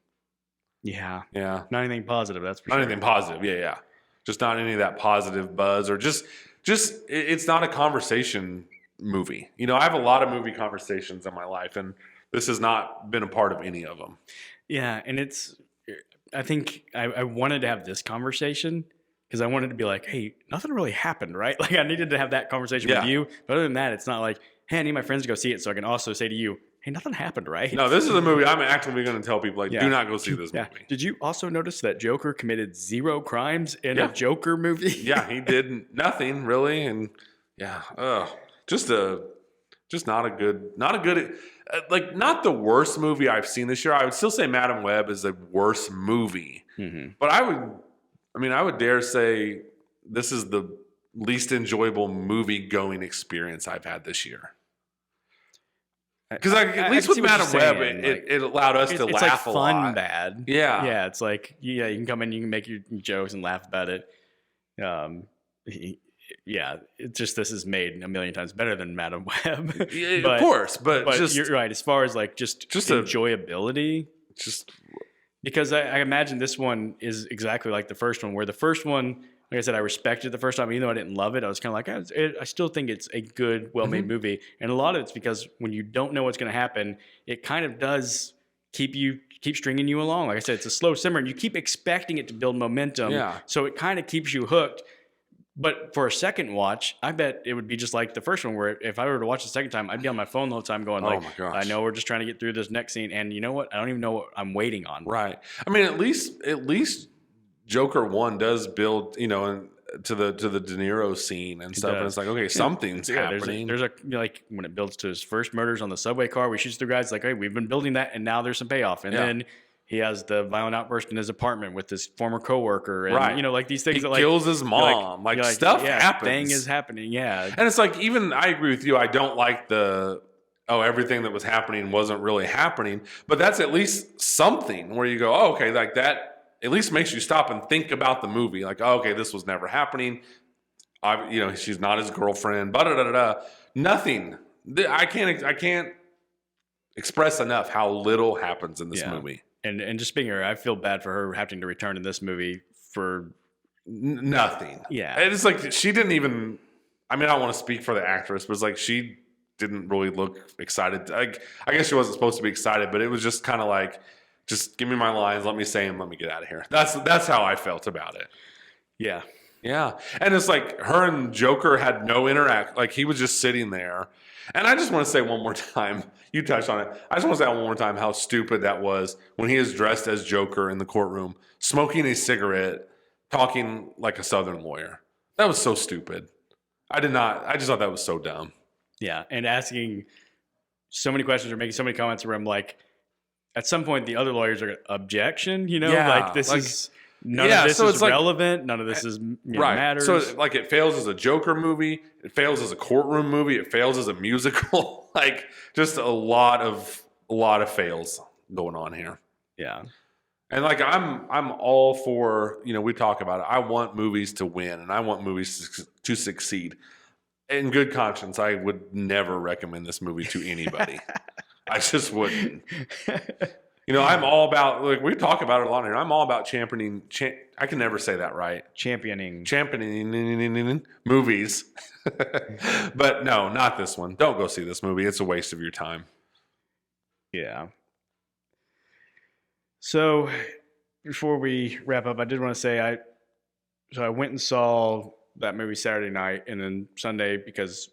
Yeah. Yeah. Not anything positive. That's for not sure. anything positive. Yeah. Just not any of that positive buzz, or just it's not a conversation movie. I have a lot of movie conversations in my life, and this has not been a part of any of them. Yeah, and I think I wanted to have this conversation because I wanted to be like, hey, nothing really happened, right? Like I needed to have that conversation with you. But other than that, it's not like, hey, I need my friends to go see it so I can also say to you, hey, nothing happened, right? No, this is a movie I'm actively going to tell people, do not go see this movie. Did you also notice that Joker committed 0 crimes in a Joker movie? Yeah, he did nothing really, and just not a good, not the worst movie I've seen this year. I would still say Madam Web is the worst movie, but I would dare say this is the least enjoyable movie going experience I've had this year. Because at least with Madam Web, it allowed us to laugh a lot. It's fun bad. Yeah. Yeah, it's like, you can come in, you can make your jokes and laugh about it. It's just this is made a million times better than Madam Web. Of course, but just, you're right. As far as just enjoyability, because I imagine this one is exactly like the first one, where the first one, like I said, I respected the first time, even though I didn't love it. I was kind of like, I still think it's a good, well-made movie. And a lot of it's because when you don't know what's going to happen, it kind of does keep stringing you along. Like I said, it's a slow simmer, and you keep expecting it to build momentum. Yeah. So it kind of keeps you hooked. But for a second watch, I bet it would be just like the first one, where if I were to watch the second time, I'd be on my phone the whole time going, oh my gosh, I know we're just trying to get through this next scene. And you know what? I don't even know what I'm waiting on. Right. I mean, at least Joker 1 does build, to the De Niro scene and stuff. And it's like, okay, something's happening. There's when it builds to his first murders on the subway car, we shoots through guys like, hey, we've been building that, and now there's some payoff. And then he has the violent outburst in his apartment with his former coworker, and these things. He kills his mom. Stuff happens. Thing is happening. Yeah, and it's like, even I agree with you. I don't like everything that was happening wasn't really happening, but that's at least something where you go, oh, okay, like that. At least makes you stop and think about the movie. Like, oh, okay, this was never happening. She's not his girlfriend. Nothing. I can't express enough how little happens in this movie. And just being here, I feel bad for her having to return in this movie for nothing. Yeah, and it's like she didn't even. I mean, I don't want to speak for the actress, but it's like she didn't really look excited. I guess she wasn't supposed to be excited, but it was just kind of like, just give me my lines, let me say them, let me get out of here. That's how I felt about it. Yeah. Yeah. And it's like her and Joker had no interact. Like, he was just sitting there. And I just want to say one more time, you touched on it. I just want to say one more time how stupid that was when he is dressed as Joker in the courtroom, smoking a cigarette, talking like a Southern lawyer. That was so stupid. I just thought that was so dumb. Yeah. And asking so many questions or making so many comments where I'm like, at some point the other lawyers are objection, is none of this is relevant. None of this is matters. So it fails as a Joker movie. It fails as a courtroom movie. It fails as a musical. Just a lot of fails going on here. Yeah. And I'm all for, we talk about it. I want movies to win, and I want movies to succeed. In good conscience, I would never recommend this movie to anybody. I just wouldn't. You know, I'm all about, like, we talk about it a lot here. I'm all about championing, I can never say that right. Championing movies. But no, not this one. Don't go see this movie. It's a waste of your time. Yeah. So before we wrap up, I did want to say I went and saw that movie Saturday night, and then Sunday, because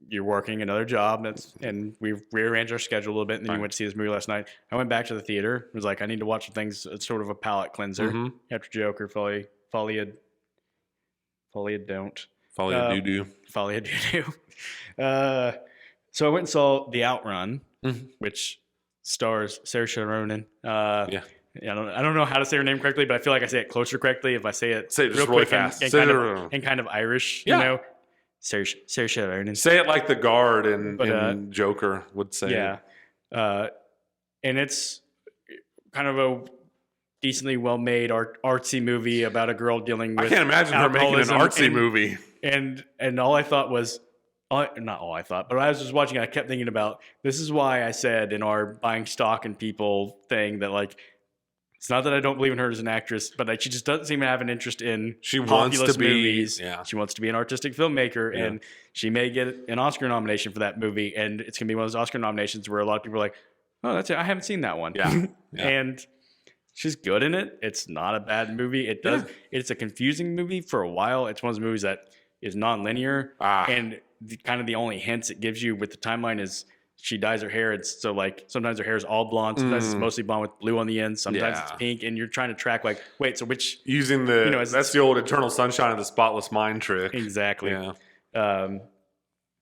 you're working another job, and we rearranged our schedule a little bit, and then you went to see this movie last night. I went back to the theater. It was like, I need to watch some things. It's sort of a palate cleanser after Joker, Folie don't. Folie doo-doo. Folie doo-doo. So I went and saw The Outrun, which stars Saoirse Ronan. Yeah. I don't know how to say her name correctly, but I feel like I say it closer correctly if I say it real quick fast and kind of Irish, you know. Saoirse Ronan. Say it like the guard in Joker would say. Yeah. And it's kind of a decently well-made artsy movie about a girl dealing with, I can't imagine her making an artsy movie. And all I thought was, not all I thought, but I was just watching it, I kept thinking about, this is why I said in our buying stock in people thing that, like, it's not that I don't believe in her as an actress, but like, she just doesn't seem to have an interest in populist movies. Yeah. She wants to be an artistic filmmaker, and she may get an Oscar nomination for that movie, and it's going to be one of those Oscar nominations where a lot of people are like, oh, that's it. I haven't seen that one. Yeah. And she's good in it. It's not a bad movie. It's a confusing movie for a while. It's one of those movies that is non-linear, and kind of the only hints it gives you with the timeline is she dyes her hair. It's so, like, sometimes her hair is all blonde, sometimes it's mostly blonde with blue on the end, sometimes it's pink, and you're trying to track, like, wait, so which, using the that's the old Eternal Sunshine of the Spotless Mind trick. Exactly. Yeah.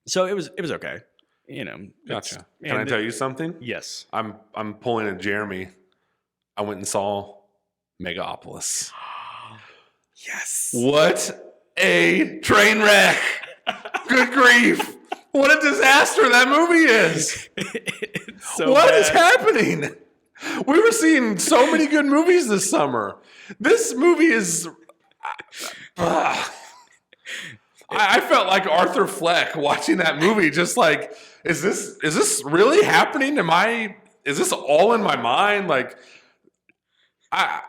So it was okay. You know. Gotcha. Can I tell you something? Yes. I'm pulling a Jeremy. I went and saw Megalopolis. Yes. What a train wreck! Good grief! What a disaster that movie is! What is happening? We were seeing so many good movies this summer. This movie is. I felt like Arthur Fleck watching that movie. Just like, is this really happening? Is this all in my mind? Like, I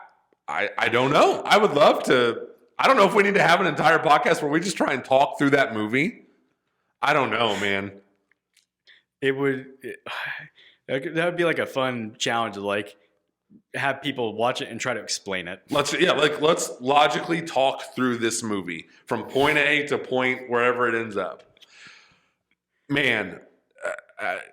don't know. I would love to. I don't know if we need to have an entire podcast where we just try and talk through that movie. I don't know, man. That would be like a fun challenge to, like, have people watch it and try to explain it. Let's logically talk through this movie from point A to point wherever it ends up. Man,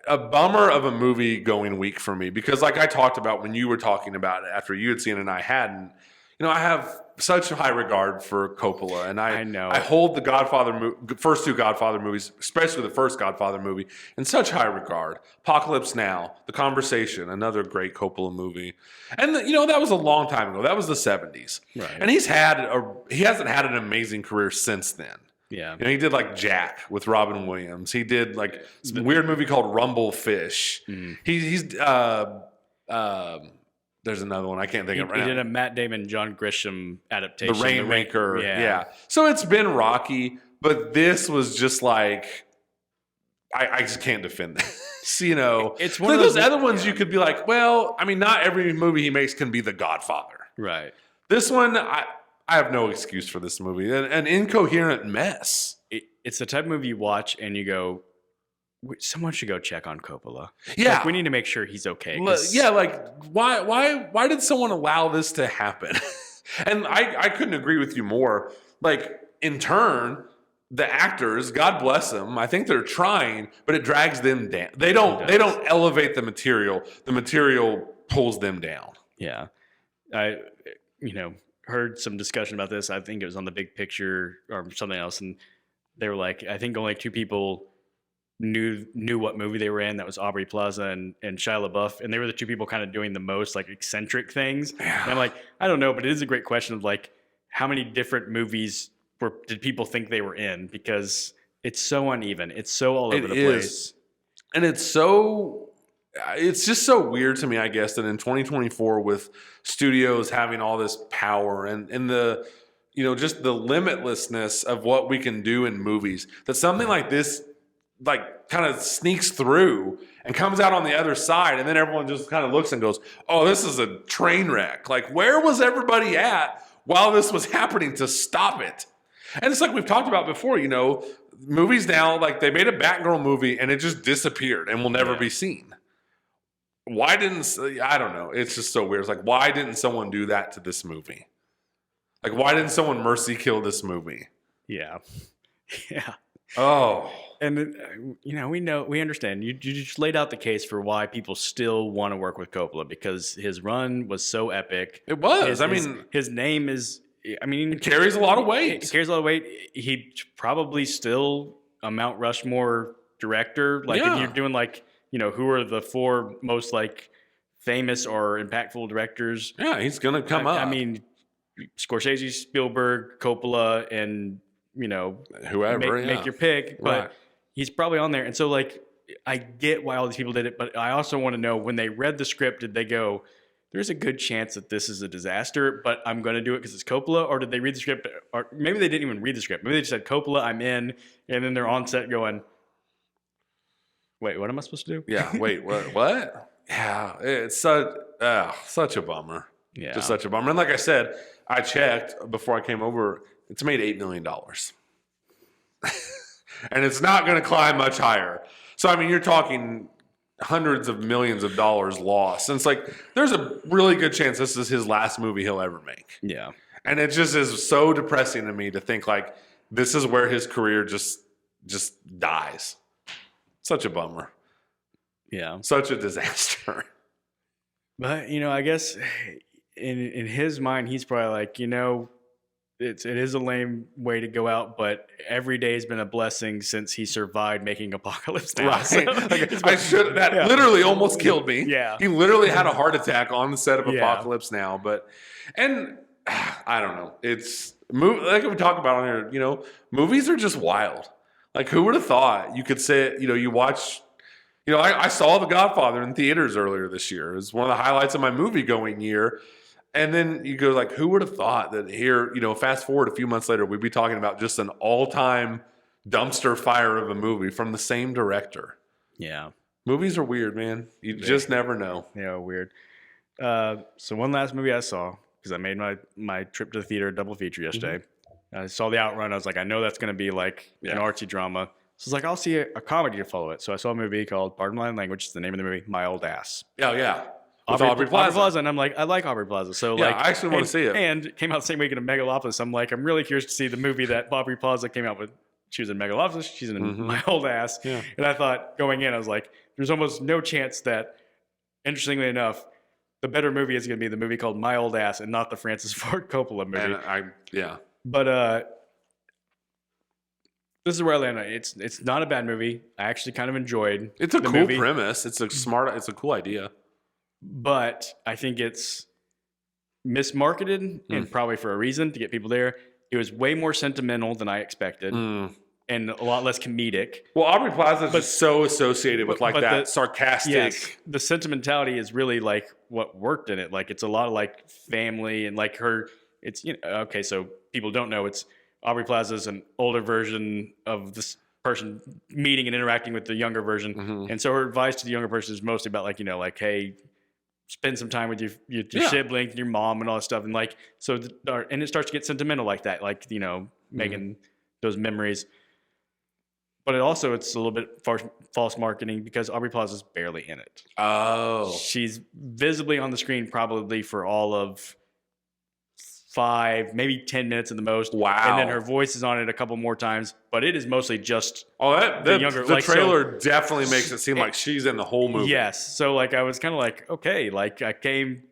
a bummer of a movie going week for me, because, like I talked about when you were talking about it after you had seen it and I hadn't, you know, I have such high regard for Coppola, and I hold the first two Godfather movies, especially the first Godfather movie, in such high regard. Apocalypse Now, The Conversation, another great Coppola movie, and that was a long time ago. That was the 70s, right? And he hasn't had an amazing career since then. Yeah, he did like Jack with Robin Williams. He did like a weird movie called Rumble Fish. There's another one I can't think of right now. He did a Matt Damon, John Grisham adaptation. The Rainmaker. Yeah. So it's been rocky, but this was just like, I just can't defend this. It's one of those other ones you could be like, well, I mean, not every movie he makes can be The Godfather. Right. This one, I have no excuse for this movie. An incoherent mess. It's the type of movie you watch and you go, someone should go check on Coppola. Yeah. Like, we need to make sure he's okay. Yeah, like, why did someone allow this to happen? And I couldn't agree with you more. Like, in turn, the actors, God bless them, I think they're trying, but it drags them down. They don't elevate the material. The material pulls them down. Yeah. I heard some discussion about this. I think it was on The Big Picture or something else, and they were like, I think only two people knew what movie they were in. That was Aubrey Plaza and Shia LaBeouf, and they were the two people kind of doing the most, like, eccentric things. Yeah. And I'm like, I don't know, but it is a great question of, like, how many different movies did people think they were in, because it's so uneven, it's so all over the place, and it's just so weird to me, I guess, that in 2024 with studios having all this power and the just the limitlessness of what we can do in movies, that something like this like kind of sneaks through and comes out on the other side, and then everyone just kind of looks and goes, "Oh, this is a train wreck." Like, where was everybody at while this was happening to stop it? And it's like we've talked about before, you know, movies now, like they made a Batgirl movie and it just disappeared and will never be seen. Why didn't, I don't know. It's just so weird. It's like, why didn't someone do that to this movie? Like, why didn't someone mercy kill this movie? Yeah. Yeah. Oh. And, you know, we understand. You just laid out the case for why people still want to work with Coppola, because his run was so epic. It was. His name is, it carries a lot of weight. It carries a lot of weight. He probably still a Mount Rushmore director. Like, if you're doing like, you know, who are the 4 most like famous or impactful directors? Yeah, he's gonna come up. I mean, Scorsese, Spielberg, Coppola, and you know, whoever. Make your pick. But he's probably on there. And so, like, I get why all these people did it, but I also want to know, when they read the script, did they go, "There's a good chance that this is a disaster, but I'm going to do it because it's Coppola"? Or did they read the script? Or maybe they didn't even read the script. Maybe they just said, "Coppola, I'm in," and then they're on set going, "Wait, what am I supposed to do?" Yeah, wait, what? Yeah, it's such a bummer. Yeah. Just such a bummer. And like I said, I checked before I came over, it's made $8 million. And it's not going to climb much higher. So, I mean, you're talking hundreds of millions of dollars lost. And it's like, there's a really good chance this is his last movie he'll ever make. Yeah. And it just is so depressing to me to think, like, this is where his career just dies. Such a bummer. Yeah. Such a disaster. But, you know, I guess in his mind, he's probably like, you know, it is a lame way to go out, but every day has been a blessing since he survived making Apocalypse Now. Right. So, that literally almost killed me. Yeah. He literally had a heart attack on the set of Apocalypse Now. And I don't know. It's like we talk about on here, you know, movies are just wild. Like, who would have thought you could say, you know, you watch, you know, I saw The Godfather in theaters earlier this year. It was one of the highlights of my movie going year. And then you go like, who would have thought that here, you know, fast forward a few months later, we'd be talking about just an all-time dumpster fire of a movie from the same director. Yeah. Movies are weird, man. You just never know. Yeah, weird. So one last movie I saw, because I made my trip to the theater double feature yesterday. Mm-hmm. I saw the Outrun. I was like, I know that's going to be like an artsy drama. So I was like, I'll see a comedy to follow it. So I saw a movie called, pardon my language, it's the name of the movie, My Old Ass. Oh, yeah. Aubrey Plaza. And I'm like, I like Aubrey Plaza. So like, I actually want to see it. And it came out the same weekend of Megalopolis. I'm like, I'm really curious to see the movie that Aubrey Plaza came out with. She was in Megalopolis. She's in My Old Ass. Yeah. And I thought, going in, I was like, there's almost no chance that, interestingly enough, the better movie is going to be the movie called My Old Ass and not the Francis Ford Coppola movie. And But this is where I land on it. It's not a bad movie. I actually kind of enjoyed It's a cool premise. It's a cool idea. But I think it's mismarketed, and probably for a reason, to get people there. It was way more sentimental than I expected, and a lot less comedic. Well, Aubrey Plaza is just so associated with like that sarcastic. Yes, the sentimentality is really like what worked in it. Like, it's a lot of like family and like her. It's, you know, okay, so people don't know, it's Aubrey Plaza is an older version of this person meeting and interacting with the younger version, and so her advice to the younger person is mostly about like, you know, like, hey, spend some time with your siblings and your mom and all that stuff. And like, so, and it starts to get sentimental like that, like, you know, making those memories. But it's a little bit false marketing because Aubrey Plaza is barely in it. Oh. She's visibly on the screen probably for all of 5, maybe 10 minutes at the most. Wow. And then her voice is on it a couple more times, but it is mostly just the younger. The trailer definitely makes it seem like she's in the whole movie. Yes. So like, I was kind of like, okay, like I came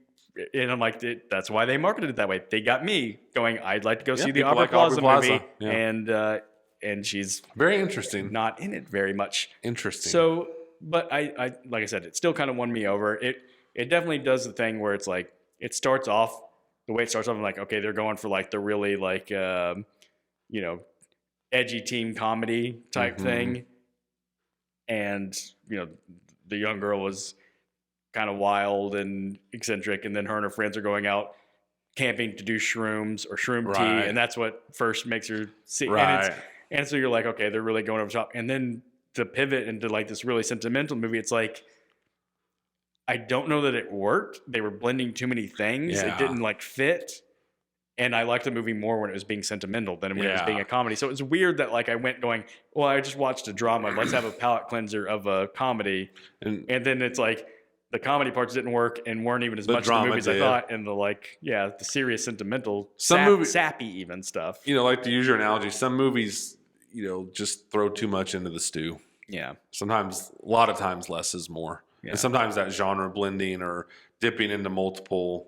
and I'm like, that's why they marketed it that way. They got me going, I'd like to go see the Aubrey Plaza movie. Yeah. And she's very interesting. Not in it very much. Interesting. So, but I like I said, it still kind of won me over. It definitely does the thing where it's like, it starts off, the way it starts off, I'm like, okay, they're going for like the really like, you know, edgy teen comedy type thing. And, you know, the young girl was kind of wild and eccentric. And then her and her friends are going out camping to do shrooms or shroom tea. And that's what first makes her see. Right. And so you're like, okay, they're really going over the top. And then to pivot into like this really sentimental movie, it's like, I don't know that it worked. They were blending too many things. Yeah. It didn't like fit. And I liked the movie more when it was being sentimental than when it was being a comedy. So it was weird that like I went going, well, I just watched a drama. Let's have a palate cleanser of a comedy. And then it's like the comedy parts didn't work and weren't even as much the movie as I thought. And the like, the serious sentimental, sappy even stuff. You know, like to use your analogy, some movies, you know, just throw too much into the stew. Yeah. Sometimes, a lot of times less is more. Yeah. And sometimes that genre blending or dipping into multiple,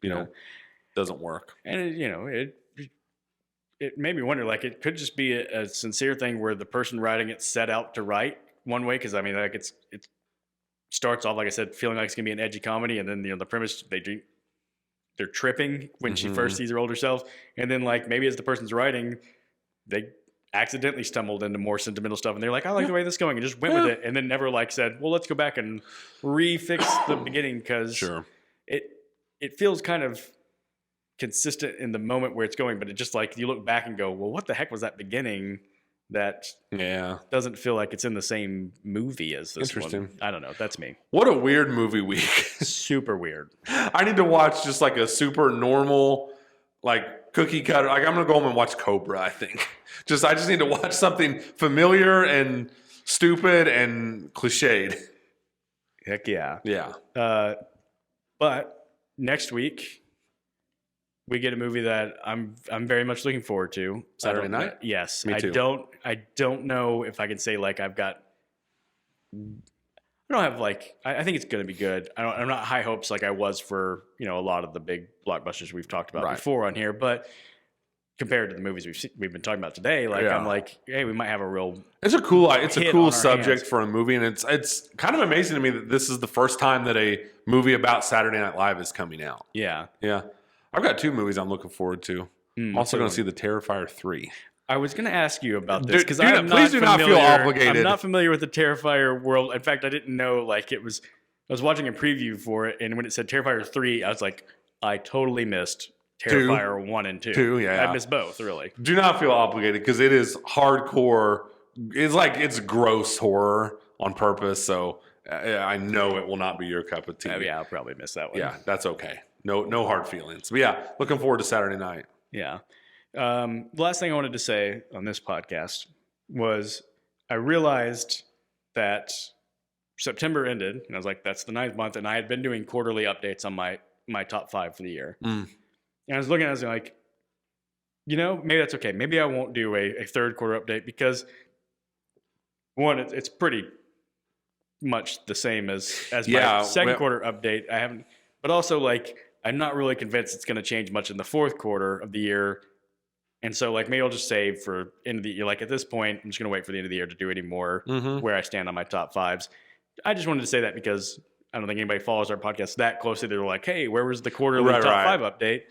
you know, doesn't work. And it made me wonder, like, it could just be a sincere thing where the person writing it set out to write one way, because I mean, like, it starts off, like I said, feeling like it's gonna be an edgy comedy, and then the premise they're tripping when she first sees her older self, and then like maybe as the person's writing, they accidentally stumbled into more sentimental stuff, and they're like, I like the way this is going, and just went with it, and then never like said, well, let's go back and refix the beginning, because it feels kind of consistent in the moment where it's going, but it just like you look back and go, well, what the heck was that beginning that doesn't feel like it's in the same movie as this one? I don't know. That's me. What a weird movie week. Super weird. I need to watch just like a super normal, like cookie cutter. Like I'm going to go home and watch Cobra, I think. I just need to watch something familiar and stupid and cliched. Heck yeah. Yeah. But next week, we get a movie that I'm very much looking forward to. Saturday night? Yes. Me too. I don't know if I can say like I don't have like, I think it's going to be good. I'm not high hopes like I was for, a lot of the big blockbusters we've talked about before on here, but compared to the movies we've been talking about today, like I'm like, hey, we might have a real. It's a cool subject for a movie, and it's kind of amazing to me that this is the first time that a movie about Saturday Night Live is coming out. Yeah. Yeah. I've got 2 movies I'm looking forward to. I'm also going to see The Terrifier 3. I was going to ask you about this because please do not feel obligated. I'm not familiar with the Terrifier world. In fact, I didn't know like it was. I was watching a preview for it, and when it said Terrifier 3, I was like, I totally missed Terrifier 1 and 2. 2, yeah. I missed both, really. Do not feel obligated because it is hardcore. It's gross horror on purpose. So I know it will not be your cup of tea. Yeah, I'll probably miss that one. Yeah, that's okay. No hard feelings. But yeah, looking forward to Saturday night. Yeah. The last thing I wanted to say on this podcast was I realized that September ended, and I was like, that's the 9th month, and I had been doing quarterly updates on my top 5 for the year. And I was looking at it, I was like, maybe that's okay. Maybe I won't do a third quarter update because, one, it's pretty much the same as my second quarter update. I haven't, but also like, I'm not really convinced it's going to change much in the fourth quarter of the year. And so like maybe I'll just save for end of the year. Like at this point, I'm just going to wait for the end of the year to do any more where I stand on my top 5s. I just wanted to say that because I don't think anybody follows our podcast that closely. They're like, hey, where was the quarterly top 5 update?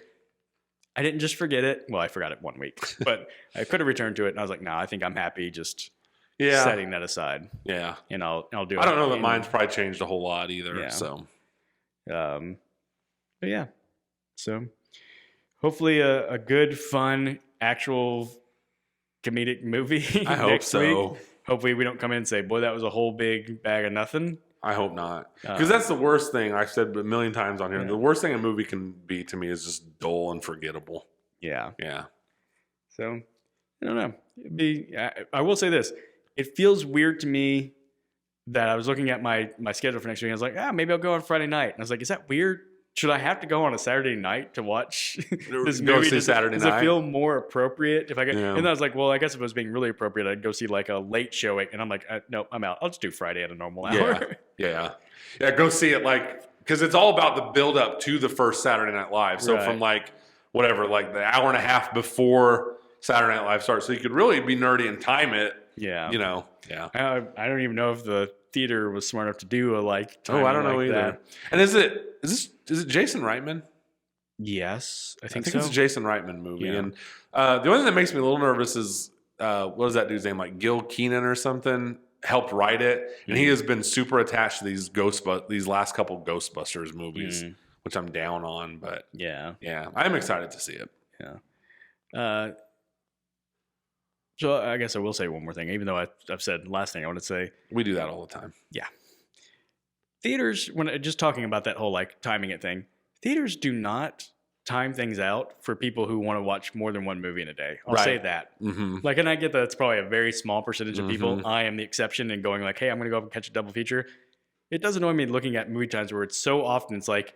I didn't just forget it. Well, I forgot it 1 week, but I could have returned to it. And I was like, no, I think I'm happy just setting that aside. Yeah. And I'll do it. I don't know that mine's probably changed a whole lot either. Yeah. So, but yeah, so hopefully a good, fun, actual comedic movie. I hope so. Week. Hopefully we don't come in and say, boy, that was a whole big bag of nothing. I hope not. Because that's the worst thing I've said a million times on here. Yeah. The worst thing a movie can be to me is just dull and forgettable. Yeah. Yeah. So, I don't know. I will say this. It feels weird to me that I was looking at my schedule for next week. And I was like, maybe I'll go on Friday night. And I was like, is that weird? Should I have to go on a Saturday night to watch this movie? Does it feel more appropriate if I get? Yeah. And then I was like, well, I guess if it was being really appropriate, I'd go see like a late showing. And I'm like, no, I'm out. I'll just do Friday at a normal hour. Yeah. Go see it because it's all about the build up to the first Saturday Night Live. So from like the hour and a half before Saturday Night Live starts, so you could really be nerdy and time it. Yeah. Yeah. I don't even know if the theater was smart enough to do a I don't know either. That. And is it Jason Reitman? Yes, I think it's a Jason Reitman movie. Yeah. And the only thing that makes me a little nervous is what is that dude's name? Like Gil Keenan or something helped write it, and he has been super attached to these last couple Ghostbusters movies, which I'm down on. But yeah, I'm excited to see it. Yeah. So I guess I will say one more thing, even though I've said the last thing I want to say. We do that all the time. Yeah. Theaters, when just talking about that whole like timing it thing, theaters do not time things out for people who want to watch more than one movie in a day. I'll say that. Mm-hmm. Like, and I get that it's probably a very small percentage of people. I am the exception and going like, hey, I'm going to go up and catch a double feature. It does annoy me looking at movie times where it's so often it's like,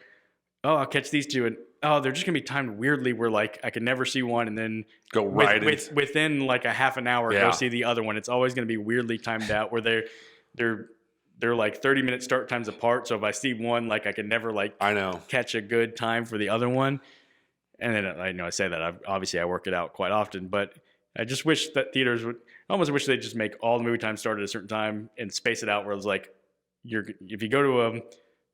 oh, I'll catch these two and oh, they're just going to be timed weirdly where like I can never see one and then go right within like a half an hour go see the other one. It's always going to be weirdly timed out where they're like 30-minute start times apart. So if I see one, like I can never like catch a good time for the other one. And then I know I say that obviously I work it out quite often, but I just wish that theaters would I almost wish they'd just make all the movie times start at a certain time and space it out where it's like if you go to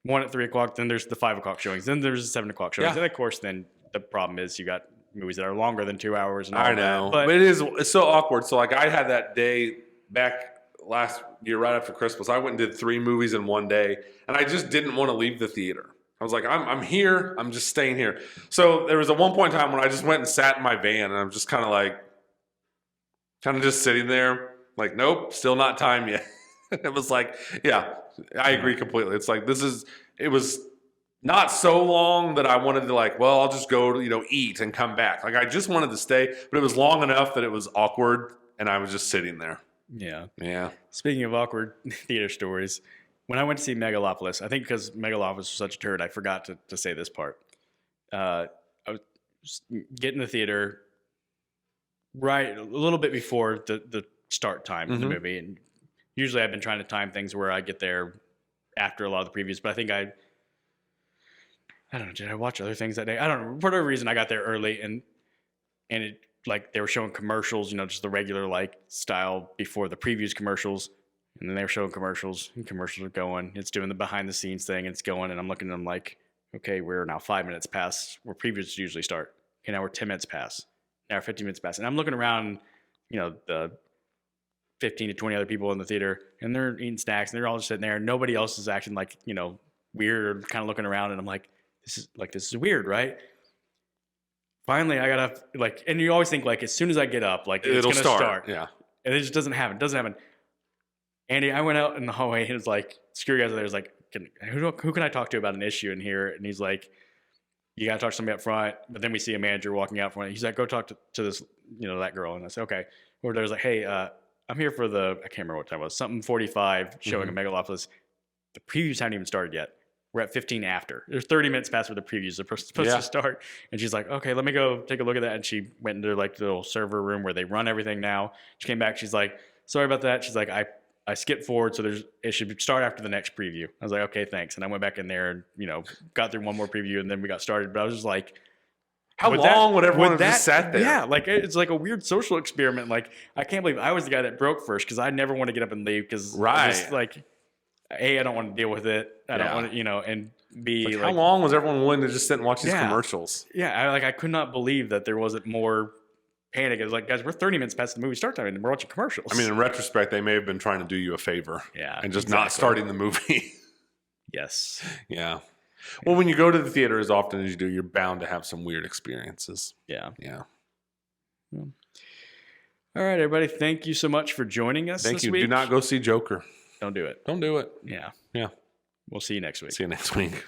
one at 3 o'clock, then there's the 5 o'clock showings, then there's the 7 o'clock showings. And of course, then the problem is you got movies that are longer than 2 hours. And all I know, but it's so awkward. So like I had that day back last year, right after Christmas, I went and did 3 movies in one day, and I just didn't want to leave the theater. I was like, I'm here. I'm just staying here. So there was a one point in time when I just went and sat in my van, and I'm just kind of just sitting there, like, nope, still not time yet. It was like, yeah, I agree completely. It's like it was not so long that I wanted to like, well, I'll just go to, eat and come back. Like I just wanted to stay, but it was long enough that it was awkward, and I was just sitting there. Yeah. Yeah. Speaking of awkward theater stories, when I went to see Megalopolis, I think because Megalopolis was such a turd, I forgot to say this part. I was getting the theater right a little bit before the start time of the movie. And usually I've been trying to time things where I get there after a lot of the previews, but I think I don't know, did I watch other things that day? I don't know. For whatever reason, I got there early and it like they were showing commercials, just the regular like style before the previews commercials. And then they were showing commercials, and commercials are going. It's doing the behind the scenes thing, and it's going. And I'm looking at them like, okay, we're now 5 minutes past where previews usually start. Okay, now we're 10 minutes past. Now we're 15 minutes past. And I'm looking around, the 15 to 20 other people in the theater, and they're eating snacks, and they're all just sitting there. And nobody else is acting like, weird or kind of looking around. And I'm like, this is weird, right? Finally, I gotta and you always think like as soon as I get up, like it's gonna start. Yeah. And it just doesn't happen. It doesn't happen. Andy, I went out in the hallway and it was like, security guys there was like, who can I talk to about an issue in here? And he's like, you got to talk to somebody up front. But then we see a manager walking out front. He's like, go talk to this, that girl. And I said, okay. Or there's like, hey, I'm here for I can't remember what time it was, something 45 showing a Megalopolis. The previews haven't even started yet. We're at 15 after. There's 30 minutes past where the previews are supposed to start. And she's like, okay, let me go take a look at that. And she went into like the little server room where they run everything now. She came back. She's like, sorry about that. She's like, I skipped forward, so it should start after the next preview. I was like, okay, thanks. And I went back in there and, got through one more preview, and then we got started. But I was just like, how long would everyone have just sat there? Yeah, like it's like a weird social experiment. Like I can't believe I was the guy that broke first because I never want to get up and leave because just like, A, I don't want to deal with it. I don't want to, and B, how long was everyone willing to just sit and watch these commercials? Yeah, I could not believe that there wasn't more panic. It was like, guys, we're 30 minutes past the movie start time and we're watching commercials. I mean, in retrospect, they may have been trying to do you a favor. Yeah. And just not starting the movie. Yes. Yeah. Well, when you go to the theater as often as you do, you're bound to have some weird experiences. Yeah. Yeah. All right, everybody. Thank you so much for joining us Thank this you. week. Do not go see Joker. Don't do it. Don't do it. Yeah. Yeah. We'll see you next week. See you next week.